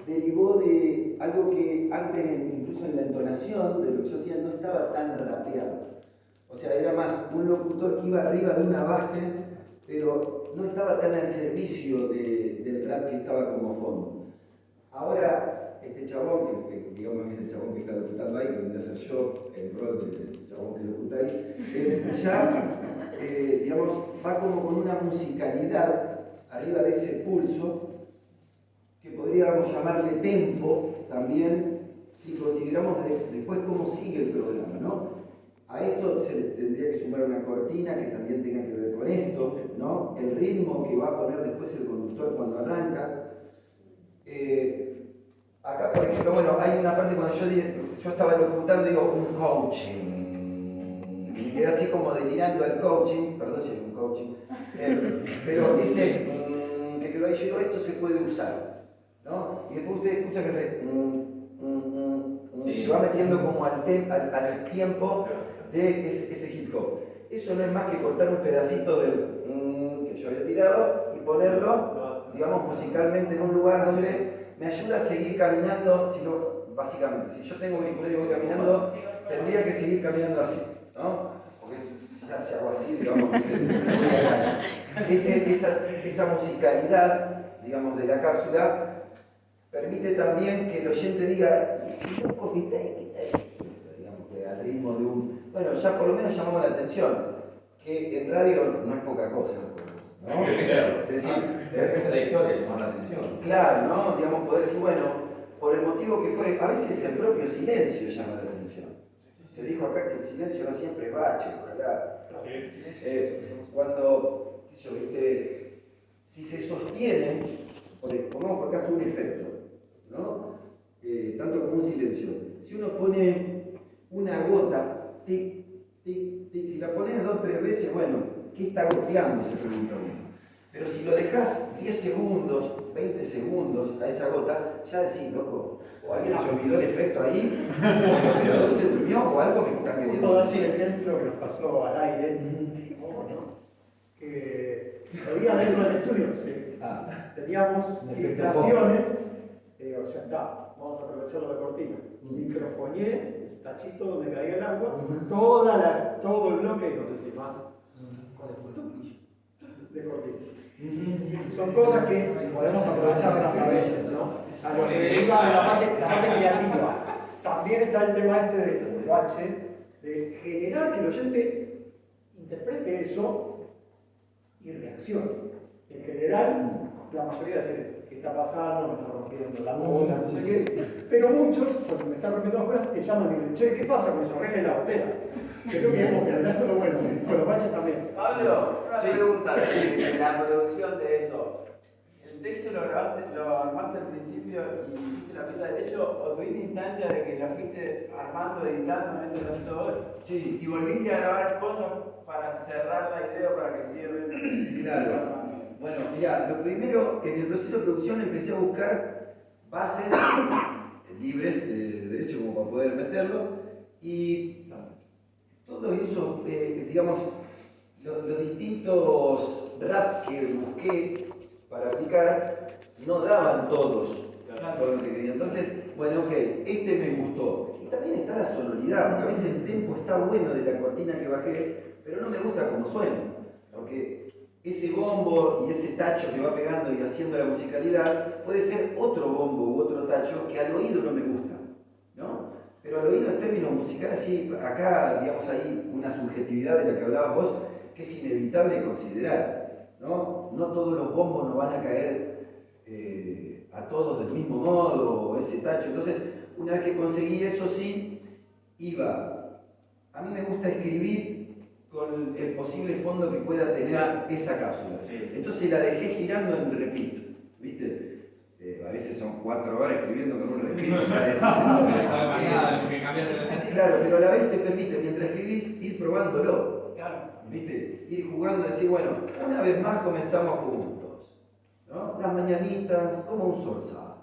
derivó de algo que antes, incluso en la entonación de lo que yo hacía, no estaba tan rapeado. O sea, era más un locutor que iba arriba de una base, pero no estaba tan al servicio del rap que estaba como fondo. Ahora, este chabón, que digamos es el chabón que está locutando ahí, que vendría a ser yo, el rol del chabón que locuta ahí, ya, digamos, va como con una musicalidad arriba de ese pulso, que podríamos llamarle tempo también, si consideramos después cómo sigue el programa, ¿no? A esto se le tendría que sumar una cortina que también tenga que ver con esto, ¿no? El ritmo que va a poner después el conductor cuando arranca. Acá, por ejemplo, bueno, hay una parte cuando yo estaba locutando, digo, un coaching. Y queda así como delirando al coaching, perdón si es un coaching, pero ese que quedó ahí, yo digo, esto se puede usar, ¿no? Y después usted escucha que hace se va metiendo como al tiempo de ese hip hop. Eso no es más que cortar un pedacito del que yo había tirado y ponerlo, digamos, musicalmente en un lugar donde me ayuda a seguir caminando, básicamente, si yo tengo auricular y voy caminando, tendría que seguir caminando así, ¿no? Porque si hago así, digamos, esa musicalidad, digamos, de la cápsula permite también que el oyente diga, ¿y si loco qué está diciendo? Digamos, que al ritmo de un... Bueno, ya por lo menos llamamos la atención, que en radio no es poca cosa, ¿no? Es decir, es la historia, llamar la atención. Claro, ¿no? Digamos, poder decir, bueno, por el motivo que fue, a veces el propio silencio llama la atención. Se dijo acá que el silencio no siempre es bache, ojalá. Cuando, qué sé yo, viste, si se sostiene, pongamos por caso un efecto, ¿no? Tanto como un silencio. Si uno pone una gota, tic, tic, tic, si la pones 2 o 3 veces, bueno, ¿qué está goteando? Se pregunta uno. Pero si lo dejas 10 segundos, 20 segundos a esa gota, ya decís, loco, o alguien se olvidó el efecto ahí, o el operador se durmió, o algo me está queriendo decir. Un ejemplo que nos pasó al aire, que había dentro del estudio, sí. Teníamos filtraciones, o sea, vamos a aprovechar la cortina. Microfoné, el tachito donde caía el agua, todo el bloque, no sé si más, de cortina. Son cosas que podemos aprovecharlas a veces, ¿no? A lo que deriva de la parte creativa. También está el tema este del bache, de generar que el oyente interprete eso y reaccione. En general, la mayoría dice, ¿qué está pasando? Me está rompiendo la bola, no sé qué. Pero muchos, porque me están rompiendo las bolas, te llaman y dicen, che, ¿qué pasa con eso? Arreglen la botella. Creo que hemos que hablar con lo bueno, con los baches también. Pablo, una pregunta de la producción de eso. ¿El texto lo armaste al principio y hiciste la pieza de hecho o tuviste instancia de que la fuiste armando, editando en este momento? Sí. Y volviste a grabar cosas para cerrar la idea para que sirven? Claro. Bueno, mira, lo primero, en el proceso de producción empecé a buscar bases libres de derecho como para poder meterlo y todo eso, digamos, los distintos rap que busqué para aplicar no daban todos todo lo que quería. Entonces, bueno, ok, este me gustó. Y también está la sonoridad, porque a veces el tempo está bueno de la cortina que bajé, pero no me gusta como suena. Porque ese bombo y ese tacho que va pegando y haciendo la musicalidad puede ser otro bombo u otro tacho que al oído no me gusta, ¿no? Pero al oído en términos musicales, sí, acá, digamos, hay una subjetividad de la que hablabas vos que es inevitable considerar, ¿no? No todos los bombos nos van a caer a todos del mismo modo, o ese tacho. Entonces, una vez que conseguí eso, sí, iba. A mí me gusta escribir con el posible fondo que pueda tener esa cápsula. Entonces la dejé girando en repeat, ¿viste? A veces son 4 horas escribiendo con un respiro. Claro, pero a la vez te permite, mientras escribís, ir probándolo. ¿Viste? Ir jugando, decir, bueno, una vez más comenzamos juntos. ¿No? Las mañanitas, como un zorzal.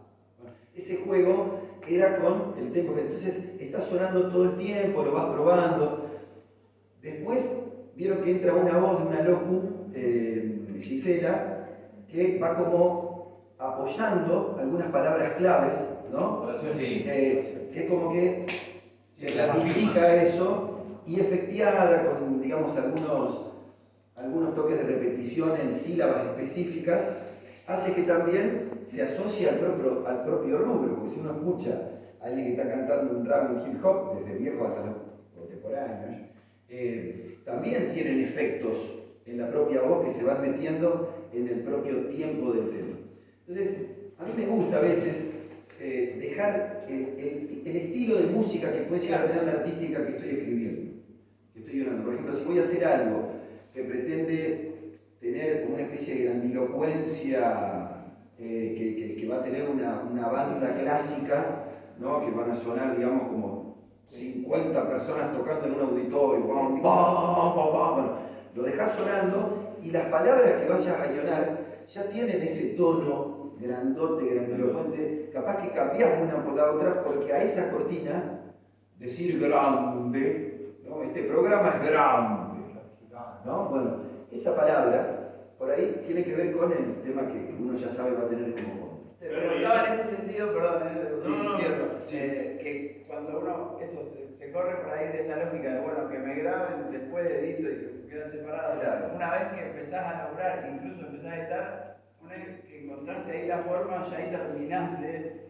Ese juego era con el tempo, entonces está sonando todo el tiempo, lo vas probando. Después vieron que entra una voz de una locu, Gisela, que va como apoyando algunas palabras claves, ¿no? Sí. Que es como que clarifica eso y efectuada con, digamos, algunos toques de repetición en sílabas específicas, hace que también se asocie al propio rubro, porque si uno escucha a alguien que está cantando un rap, un hip hop, desde viejo hasta los contemporáneos, también tienen efectos en la propia voz que se van metiendo en el propio tiempo del tema. Entonces, a mí me gusta a veces dejar el estilo de música que puede llegar a tener la artística que estoy escribiendo, que estoy llorando. Por ejemplo, si voy a hacer algo que pretende tener una especie de grandilocuencia, que va a tener una banda clásica, ¿no? Que van a sonar, digamos, como 50 personas tocando en un auditorio, ¡bam, bam, bam, bam! Bueno, lo dejas sonando y las palabras que vayas a guionar ya tienen ese tono grandote, grandilocuente, capaz que cambias una por la otra porque a esa cortina decir grande, ¿no? Este programa es grande, ¿no? Bueno, esa palabra por ahí tiene que ver con el tema que uno ya sabe va a tener como fondo. Te preguntaba en ese sentido, perdón, que cuando uno se corre por ahí de esa lógica de, bueno, que me graben, después edito y que quedan separados, claro. Una vez que empezás a laburar, incluso empezás a editar, una vez que encontraste ahí la forma, ya ahí terminás de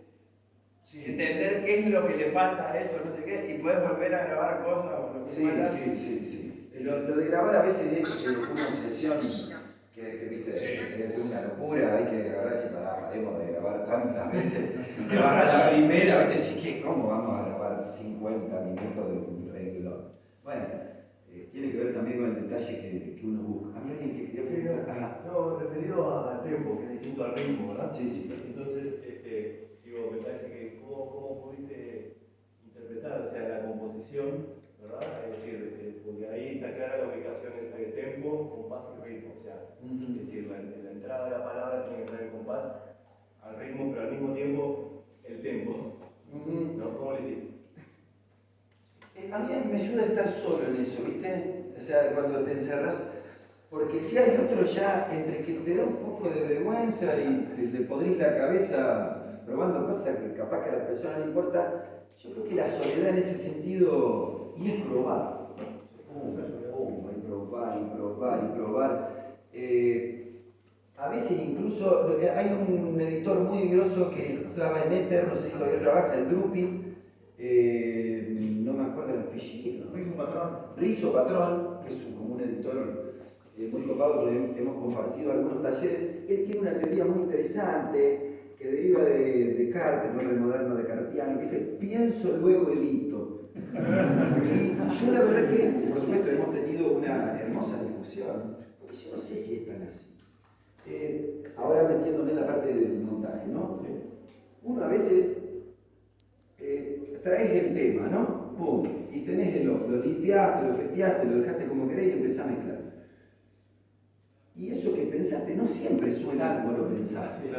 entender qué es lo que le falta a eso, no sé qué, y puedes volver a grabar cosas o lo que fuera. Sí. Lo de grabar a veces es una obsesión que viste, es una locura, hay que agarrarse para paremos de grabar tantas veces. Que vas a la primera, viste, decís que ¿cómo vamos a grabar 50 minutos de un renglón? Bueno, tiene que ver también con el detalle que uno busca. ¿Había alguien que quería preguntar? No, referido al tempo, que es distinto al ritmo, ¿verdad? Sí. Entonces, digo, me parece que cómo pudiste interpretar, o sea, la composición, ¿verdad? Es decir, porque ahí está clara la ubicación entre tempo, compás y ritmo, o sea, es decir, la entrada de la palabra tiene que tener el compás al ritmo, pero al mismo tiempo el tempo, ¿no? ¿Cómo le hiciste? A mí me ayuda a estar solo en eso, ¿viste? O sea, cuando te encerras, porque si hay otro ya, entre que te da un poco de vergüenza y te podrís la cabeza probando cosas que capaz que a la persona no le importa, yo creo que la soledad en ese sentido, y es probar. Y probar. A veces incluso, hay un editor muy grosso que estaba en Ether, no sé si todavía trabaja, el Drupi, no me acuerdo el apellido. Rizo Patrón, que es como un editor muy copado, que hemos compartido algunos talleres. Él tiene una teoría muy interesante que deriva de Descartes, ¿no? El moderno descartiano, que dice, pienso, luego edito. Y yo la verdad que, por supuesto, hemos tenido una hermosa discusión, porque yo no sé si es tan así. Ahora metiéndome en la parte del montaje, ¿no? Uno a veces traes el tema, ¿no? Pum, y tenés el off, lo limpiaste, lo efecteaste, lo dejaste como querés y empezás a mezclar. Y eso que pensaste no siempre suena como lo pensaste.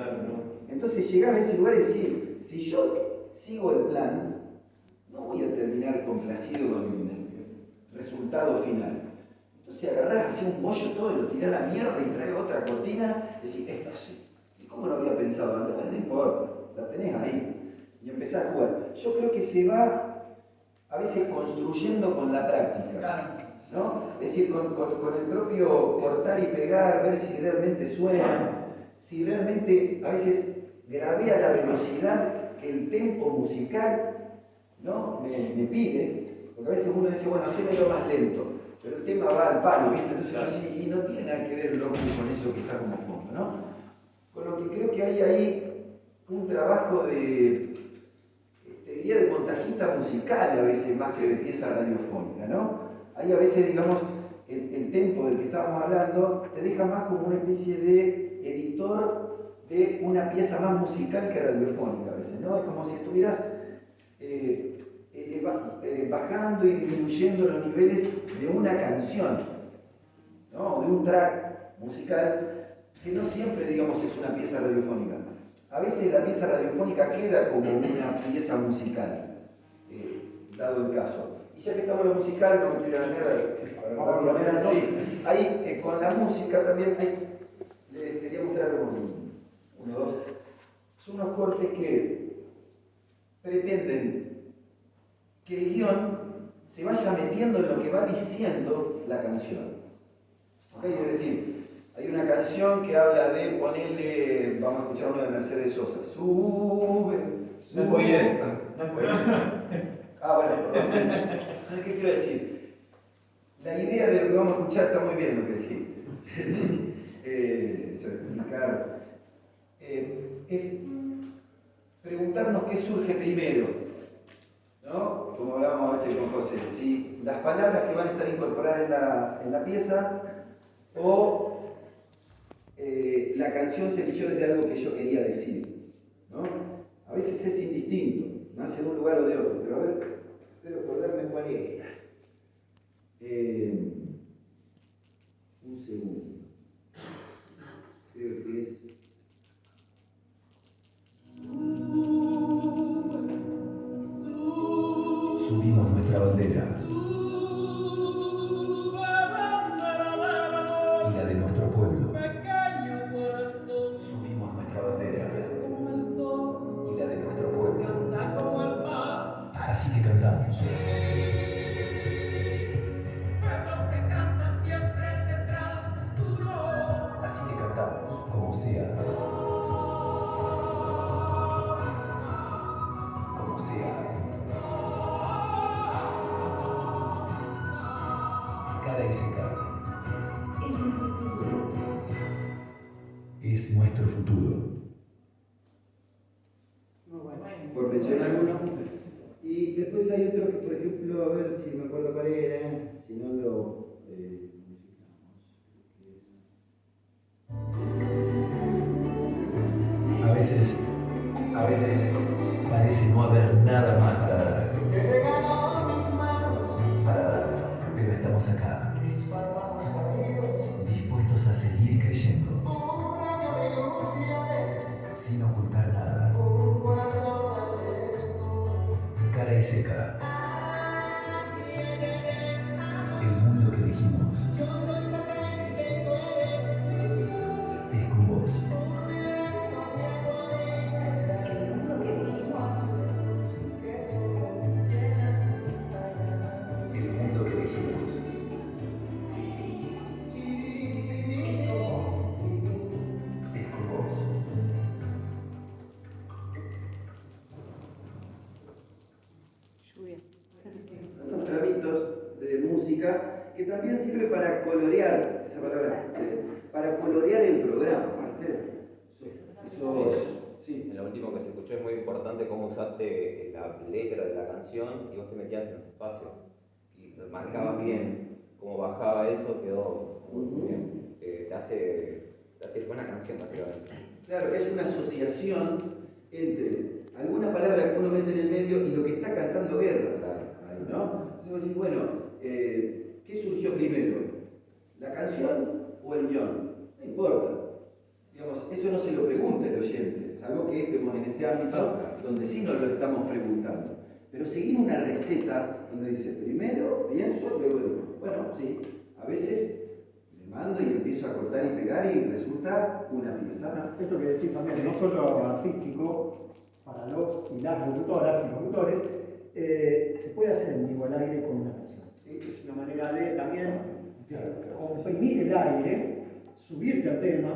Entonces llegás a ese lugar y decís, si yo sigo el plan, no voy a terminar complacido con el resultado final. Entonces agarrás así un bollo todo y lo tirás a la mierda y traes otra cortina y decís, esta sí. ¿Y cómo lo había pensado antes? Bueno, no importa, la tenés ahí. Y empezás a jugar. Yo creo que se va a veces construyendo con la práctica, ¿no? Es decir, con el propio cortar y pegar, ver si realmente suena, si realmente a veces grabé a la velocidad que el tempo musical, ¿no? me pide, porque a veces uno dice, bueno, hacémelo más lento, pero el tema va al palo, ¿viste? Entonces así, y no tiene nada que ver loco con eso que está como fondo, ¿no? Con lo que creo que hay ahí un trabajo de montajista musical a veces más que de pieza radiofónica, ¿no? Ahí a veces, digamos, el tempo del que estábamos hablando te deja más como una especie de editor de una pieza más musical que radiofónica a veces, ¿no? Es como si estuvieras bajando y disminuyendo los niveles de una canción, ¿no? De un track musical que no siempre, digamos, es una pieza radiofónica. A veces la pieza radiofónica queda como una pieza musical, dado el caso. Y ya que estamos en lo musical, no me quiero ganar, sí, ahí con la música también les quería mostrar uno o dos. Son unos cortes que pretenden que el guión se vaya metiendo en lo que va diciendo la canción. ¿Okay? Es decir, hay una canción que habla de ponerle, vamos a escuchar uno de Mercedes Sosa, sube, sube. No es esta. Ah, bueno, perdón. Entonces, ¿qué quiero decir? La idea de lo que vamos a escuchar está muy bien lo que dijiste. Explicar. Es preguntarnos qué surge primero, ¿no? Como hablábamos a veces con José, si las palabras que van a estar incorporadas en la pieza o la canción se eligió desde algo que yo quería decir, ¿no? A veces es indistinto, nace de un lugar o de otro, pero a ver, espero acordarme cuál era. Un segundo. Creo que es. Subimos nuestra bandera y la de nuestro pueblo. Subimos nuestra bandera y la de nuestro pueblo. Así que cantamos. Así que cantamos, como sea. Como sea. Cara y seca. Es nuestro futuro. Por mencionar uno. Y después hay otro que, por ejemplo, a ver si me acuerdo cuál era, si no lo... A veces parece no haber nada más para dar. Pero estamos acá, dispuestos a seguir creyendo, sin ocultar nada. Cara y seca. El mundo que elegimos es con vos. El mundo que elegimos es con vos. Unos tramitos de música que también sirve para colorear, esa palabra, para colorear el programa, ¿viste? Sí. En lo último que se escuchó es muy importante cómo usaste la letra de la canción y vos te metías en los espacios y marcabas bien cómo bajaba eso, quedó muy bien. Te hace buena canción, básicamente. Claro, que hay una asociación entre alguna palabra que uno mete en el medio y lo que está cantando Guerra, ahí, ¿no? Entonces vos decís, bueno, ¿qué surgió primero? ¿La canción o el guión? No importa. Digamos, eso no se lo pregunta el oyente, salvo que estemos en este ámbito donde sí nos lo estamos preguntando. Pero seguir una receta donde dice, primero pienso, luego digo. Bueno, sí, a veces me mando y empiezo a cortar y pegar y resulta una pieza. Esto que decís también, no solo artístico, para los y las locutoras y locutores, se puede hacer en vivo al aire con una canción. ¿Sí? Es una manera de también comprimir el aire, subirte al tema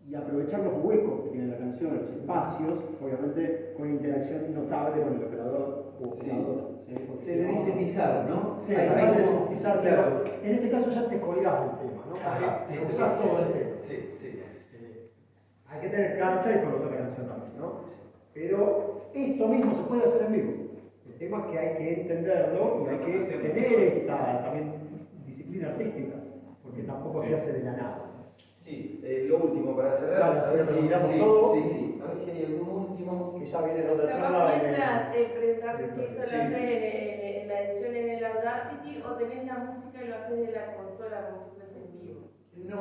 y aprovechar los huecos que tiene la canción, los espacios, obviamente con interacción notable con el operador o operadora. ¿Sí? Se le dice pisar, ¿no? Sí, hay como como pisar, claro. En este caso ya te colgás del tema, ¿no? Ajá, sí, usás todo el tema. Sí. Hay que tener cancha y conocer la canción también, ¿no? Pero esto mismo se puede hacer en vivo. El tema es que hay que entenderlo y hay que tener esta también disciplina artística, porque tampoco se hace de la nada. Sí, lo último para cerrar. Dale, a ver si miramos todo. sí. A ver si hay algún último. Que ya viene la otra Capaz charla. mientras presentarte si eso lo Sí. haces en la edición en el Audacity o tenés la música y lo haces de la consola como si fuese en vivo. No,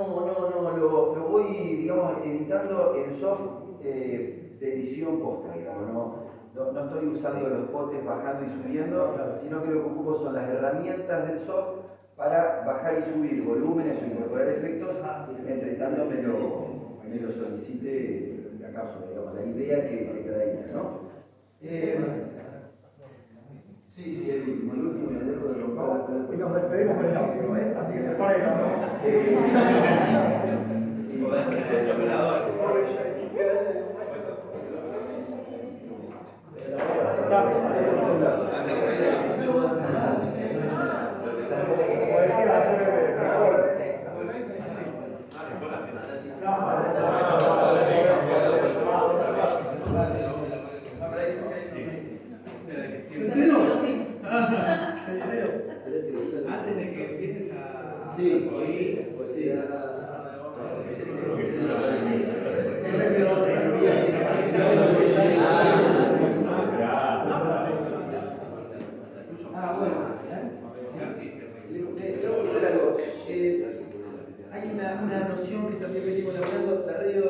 lo voy, digamos, editando en soft de edición posta, digamos, no estoy usando los potes bajando y subiendo, sino que lo que ocupo son las herramientas del soft para bajar y subir volúmenes o incorporar efectos, entre tanto me lo solicite la cápsula, digamos, la idea que traía, ¿no? Sí, el último, me dejo de romper. Y nos despedimos con el audio, ¿eh? Así que preparen Sí. Podés ser el operador. Antes de que empieces a... Sí, pues sí. Hay una noción que también venimos hablando, la radio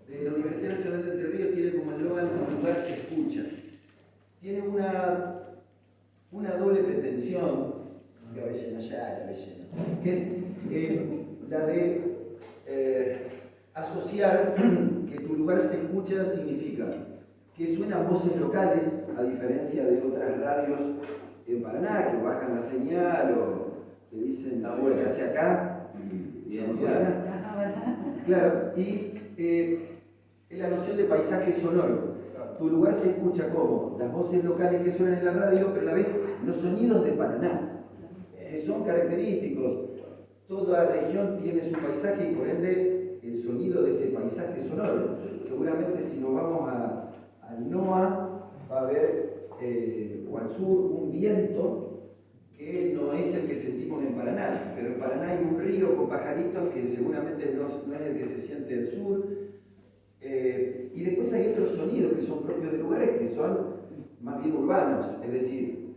de la Universidad Nacional de Entre Ríos tiene como eslogan "Un lugar se escucha". Tiene una doble pretensión, la bellena allá, la bellena, que es la de asociar que tu lugar se escucha significa que suenan voces locales, a diferencia de otras radios en Paraná que bajan la señal o le dicen la vuelta hacia acá y claro, y la noción de paisaje sonoro. Tu lugar se escucha como las voces locales que suenan en la radio, pero a la vez los sonidos de Paraná, que son característicos. Toda región tiene su paisaje y por ende el sonido de ese paisaje sonoro. Seguramente si nos vamos al NOA va a haber, o al sur, un viento que no es el que sentimos en Paraná, pero en Paraná hay un río con pajaritos que seguramente no es el que se siente al sur. Y después hay otros sonidos que son propios de lugares que son más bien urbanos, es decir,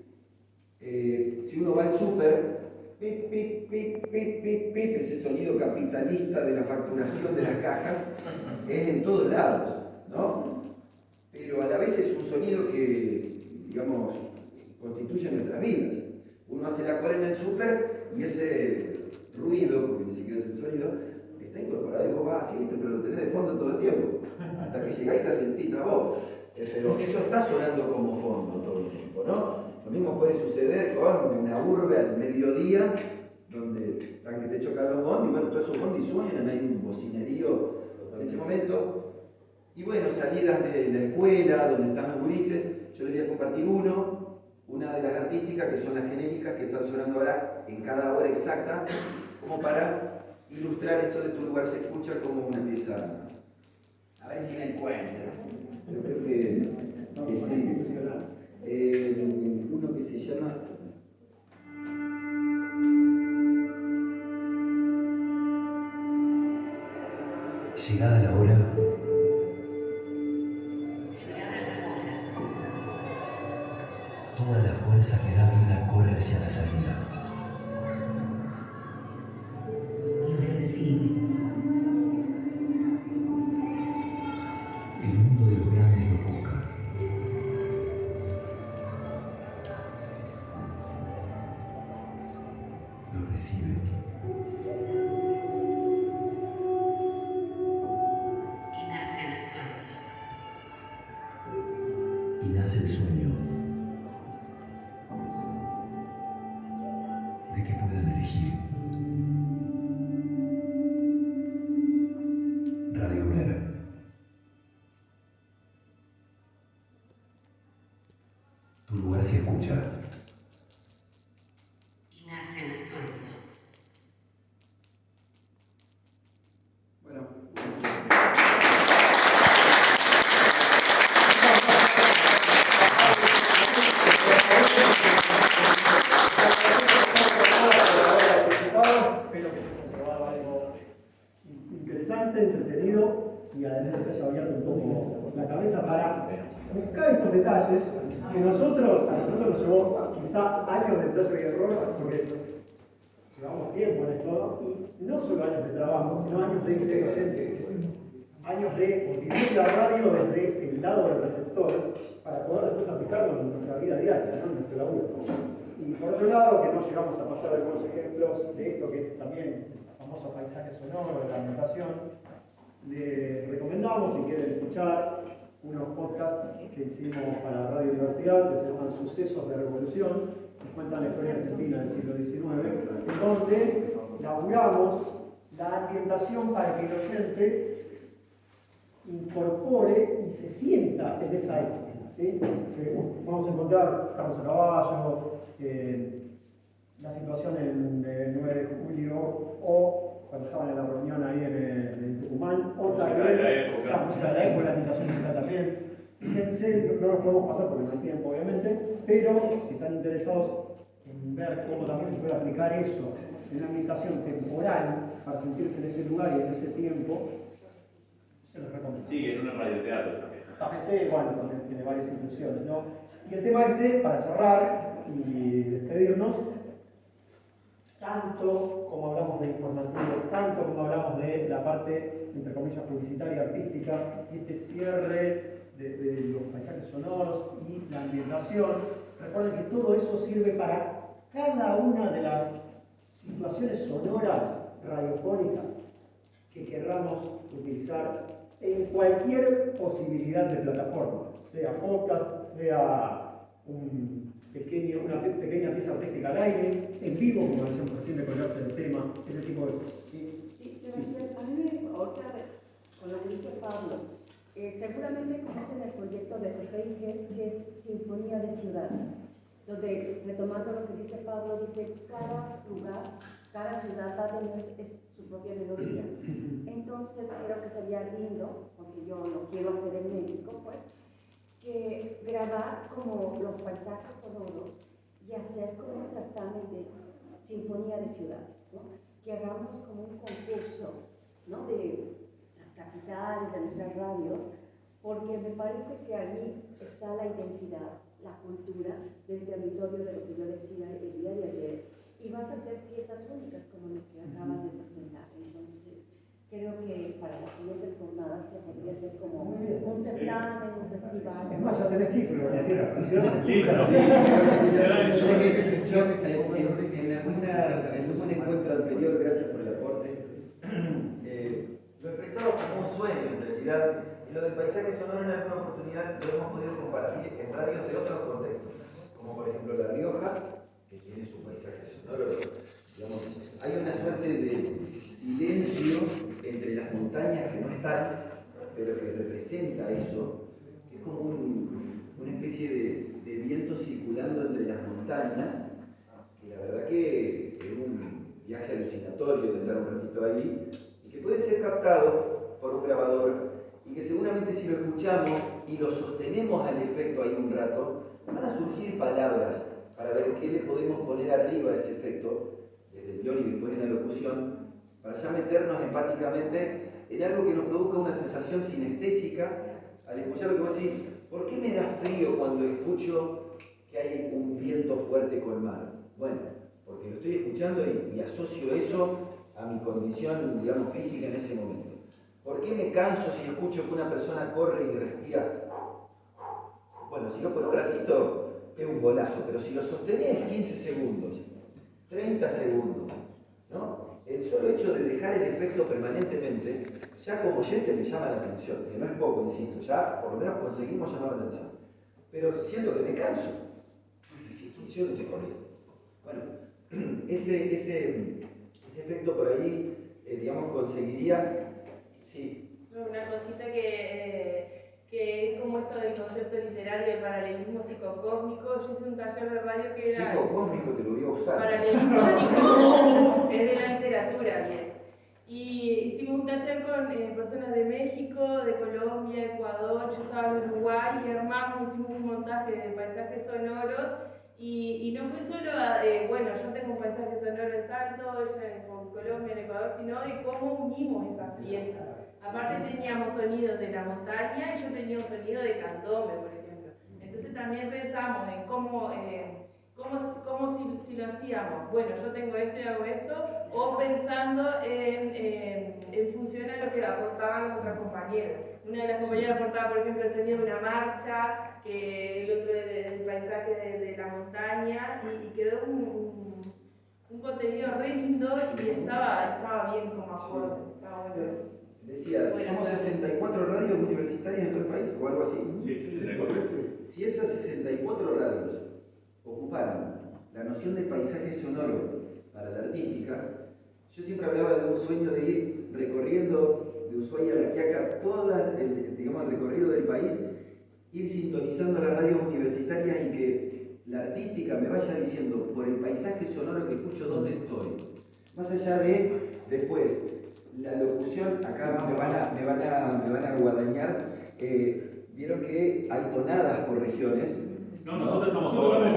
si uno va al súper, pip, pip, pip, pip, pip, pip, ese sonido capitalista de la facturación de las cajas es en todos lados, ¿no? Pero a la vez es un sonido que, digamos, constituye nuestras vidas. Uno hace la cola en el súper y ese ruido, porque ni siquiera es el sonido, está incorporado y vos vas así, pero lo tenés de fondo todo el tiempo, hasta que llegáis y la sentís a vos. Pero eso está sonando como fondo todo el tiempo, ¿no? Lo mismo puede suceder con una urbe al mediodía, donde están que te chocan los bondis, y bueno, todos esos bondis suenan, hay un bocinerío en ese momento. Y bueno, salidas de la escuela, donde están los gurises, yo les voy a compartir una de las artísticas que son las genéricas que están sonando ahora en cada hora exacta, como para ilustrar esto de tu lugar se escucha como una pieza. A ver si la encuentro. Yo creo que sí. Uno que se llama... Llegada la hora. Toda la fuerza que da vida corre hacia la salida. Lo recibe. El mundo de los grandes lo busca. Lo recibe. Y nace el sueño. Y nace el sueño de que puedan elegir. Radio UNER. Tu lugar se escucha. Y nace el sueño. Bueno. Espero que se haya llevado algo para buscar estos detalles que a nosotros nos llevó quizá años de ensayo y error, porque llevamos tiempo en esto, y no solo años de trabajo, sino años de ser docentes, años de vivir la radio desde el lado del receptor, para poder después aplicarlo en nuestra vida diaria, ¿no? En nuestro laburo. Y por otro lado, que no llegamos a pasar algunos ejemplos de esto que es también el famoso paisaje sonoro de la ambientación, le recomendamos, si quieren escuchar, unos podcasts que hicimos para Radio Universidad, que se llaman Sucesos de Revolución, que cuentan la historia argentina del siglo XIX, donde laburamos la ambientación para que el oyente incorpore y se sienta en esa época. ¿Sí? Vamos a encontrar Carlos a caballo, la situación en el 9 de julio, o cuando estaban en la reunión ahí en Tucumán, otra vez, la música de la época, la imitación musical también. Fíjense, no nos podemos pasar porque no hay tiempo, obviamente, pero si están interesados en ver cómo también se puede aplicar eso en una ambientación temporal para sentirse en ese lugar y en ese tiempo, se los recomiendo. Sí, en un radioteatro también. También sí, bueno, también tiene varias inclusiones, ¿no? Y el tema este, para cerrar y despedirnos, tanto como hablamos de informativo, tanto como hablamos de la parte, entre comillas, publicitaria, artística, y este cierre de los paisajes sonoros y la ambientación, recuerden que todo eso sirve para cada una de las situaciones sonoras radiofónicas que querramos utilizar en cualquier posibilidad de plataforma, sea podcast, sea una pequeña pieza artística al aire, en vivo, como decíamos recién, de colgarse el tema, ese tipo de cosas. ¿Sí? Sí, Sebastián, a mí me ahorita con lo que dice Pablo, seguramente conocen el proyecto de José Inges, que es Sinfonía de Ciudades, donde, retomando lo que dice Pablo, dice cada lugar, cada ciudad va a tener su propia melodía. Entonces creo que sería lindo, porque yo lo quiero hacer en México, pues, que grabar como los paisajes sonoros y hacer como un certamen de sinfonía de ciudades, ¿no? Que hagamos como un concurso, ¿no? De las capitales, de nuestras radios, porque me parece que allí está la identidad, la cultura del territorio, de lo que yo decía el día de ayer, y vas a hacer piezas únicas como lo que acabas de presentar. Entonces, creo que para las siguientes jornadas se podría hacer como un certamen, un festival. Es más, ya tenés título, En algún encuentro anterior, gracias por el aporte, lo expresaba como un sueño en realidad, y lo del paisaje sonoro en alguna oportunidad lo hemos podido compartir en radios de otros contextos, como por ejemplo La Rioja, que tiene su paisaje sonoro. Digamos, hay una suerte de silencio entre las montañas que no están, pero que representa eso, que es como una especie de viento circulando entre las montañas, que la verdad que es un viaje alucinatorio de estar un ratito ahí, y que puede ser captado por un grabador, y que seguramente si lo escuchamos y lo sostenemos al efecto ahí un rato, van a surgir palabras para ver qué le podemos poner arriba a ese efecto, desde el guión y después en la locución, para ya meternos empáticamente en algo que nos produzca una sensación sinestésica al escuchar lo que vos decís. ¿Por qué me da frío cuando escucho que hay un viento fuerte con mar? Bueno, porque lo estoy escuchando y asocio eso a mi condición, digamos, física en ese momento. ¿Por qué me canso si escucho que una persona corre y respira? Bueno, si lo por un ratito es un golazo, pero si lo sostenés 15 segundos, 30 segundos, ¿no? El solo hecho de dejar el efecto permanentemente, ya como oyente me llama la atención, que no es poco, insisto, ya por lo menos conseguimos llamar la atención. Pero siento que me canso, y si yo no estoy corriendo. Bueno, ese efecto por ahí, digamos, conseguiría, sí. Una cosita que es como esto del concepto literario del paralelismo psicocósmico. Yo hice un taller de radio que era... Psicocósmico, te lo voy a usar. Paralelismo psicocósmico, es de la literatura, bien. Y hicimos un taller con personas de México, de Colombia, Ecuador, yo estaba en Uruguay y armamos, hicimos un montaje de paisajes sonoros. Y no fue solo, bueno, yo tengo un paisaje sonoro en Salto, ella con Colombia, en Ecuador, sino de cómo unimos esas piezas. Aparte teníamos sonidos de la montaña y yo tenía un sonido de candombe, por ejemplo. Entonces también pensamos en cómo si lo hacíamos. Bueno, yo tengo esto y hago esto, o pensando en función a lo que aportaban los otros compañeros. Una de las compañeras aportaba, por ejemplo, el sonido de una marcha, que el otro del paisaje de la montaña, y quedó un contenido re lindo y estaba bien como acorde. Estaba bueno eso. Decía, somos 64 radios universitarias en todo el país, o algo así. Sí, 64. Si esas 64 radios ocuparan la noción de paisaje sonoro para la artística, yo siempre hablaba de un sueño de ir recorriendo de Ushuaia a La Quiaca todo el recorrido del país, ir sintonizando las radios universitarias y que la artística me vaya diciendo por el paisaje sonoro que escucho dónde estoy. Más allá de después la locución, acá me van a guadañar, vieron que hay tonadas por regiones. No, nosotros estamos todos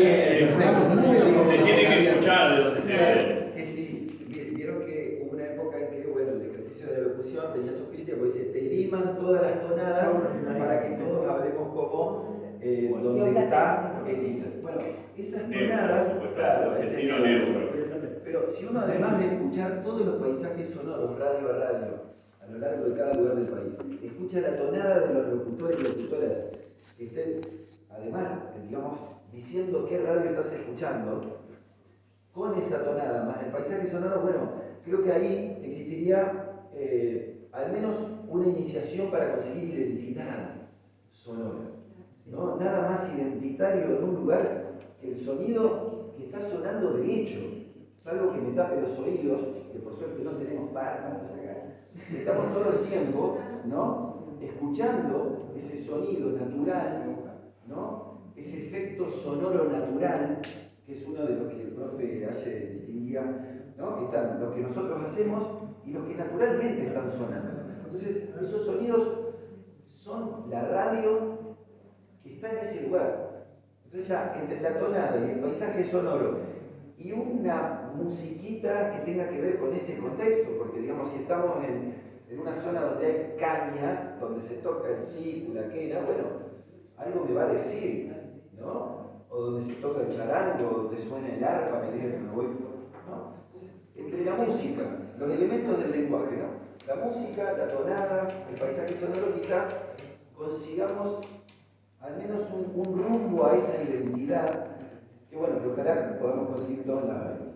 se tiene que escuchar de donde se ve. Que sí, vieron que hubo una época en que, bueno, el ejercicio de la locución tenía sus críticas, porque se te liman todas las tonadas para que todos hablemos como donde está Elisa. Bueno, esas tonadas, claro, ese neutro. Pero si uno, además de escuchar todos los paisajes sonoros, radio a radio, a lo largo de cada lugar del país, escucha la tonada de los locutores y locutoras que estén, además, digamos, diciendo qué radio estás escuchando, con esa tonada, más el paisaje sonoro, bueno, creo que ahí existiría al menos una iniciación para conseguir identidad sonora. ¿No? Nada más identitario en un lugar que el sonido que está sonando de hecho. Salvo que me tape los oídos, que por suerte no tenemos párpados acá. Estamos todo el tiempo, ¿no?, escuchando ese sonido natural, ¿no?, ese efecto sonoro natural, que es uno de los que el profe Aye distinguía, ¿no?, que están los que nosotros hacemos y los que naturalmente están sonando. Entonces, esos sonidos son la radio que está en ese lugar. Entonces ya, entre la tonada y el paisaje sonoro, y una musiquita que tenga que ver con ese contexto, porque digamos, si estamos en una zona donde hay caña, donde se toca el sicu, la quena, bueno, algo me va a decir, ¿no? O donde se toca el charango, donde suena el arpa, me dice que me voy, ¿no? Entonces, entre la música, los elementos del lenguaje, ¿no?, la música, la tonada, el paisaje sonoro, quizá consigamos al menos un rumbo a esa identidad, que bueno, que ojalá podamos conseguir todos en la radio.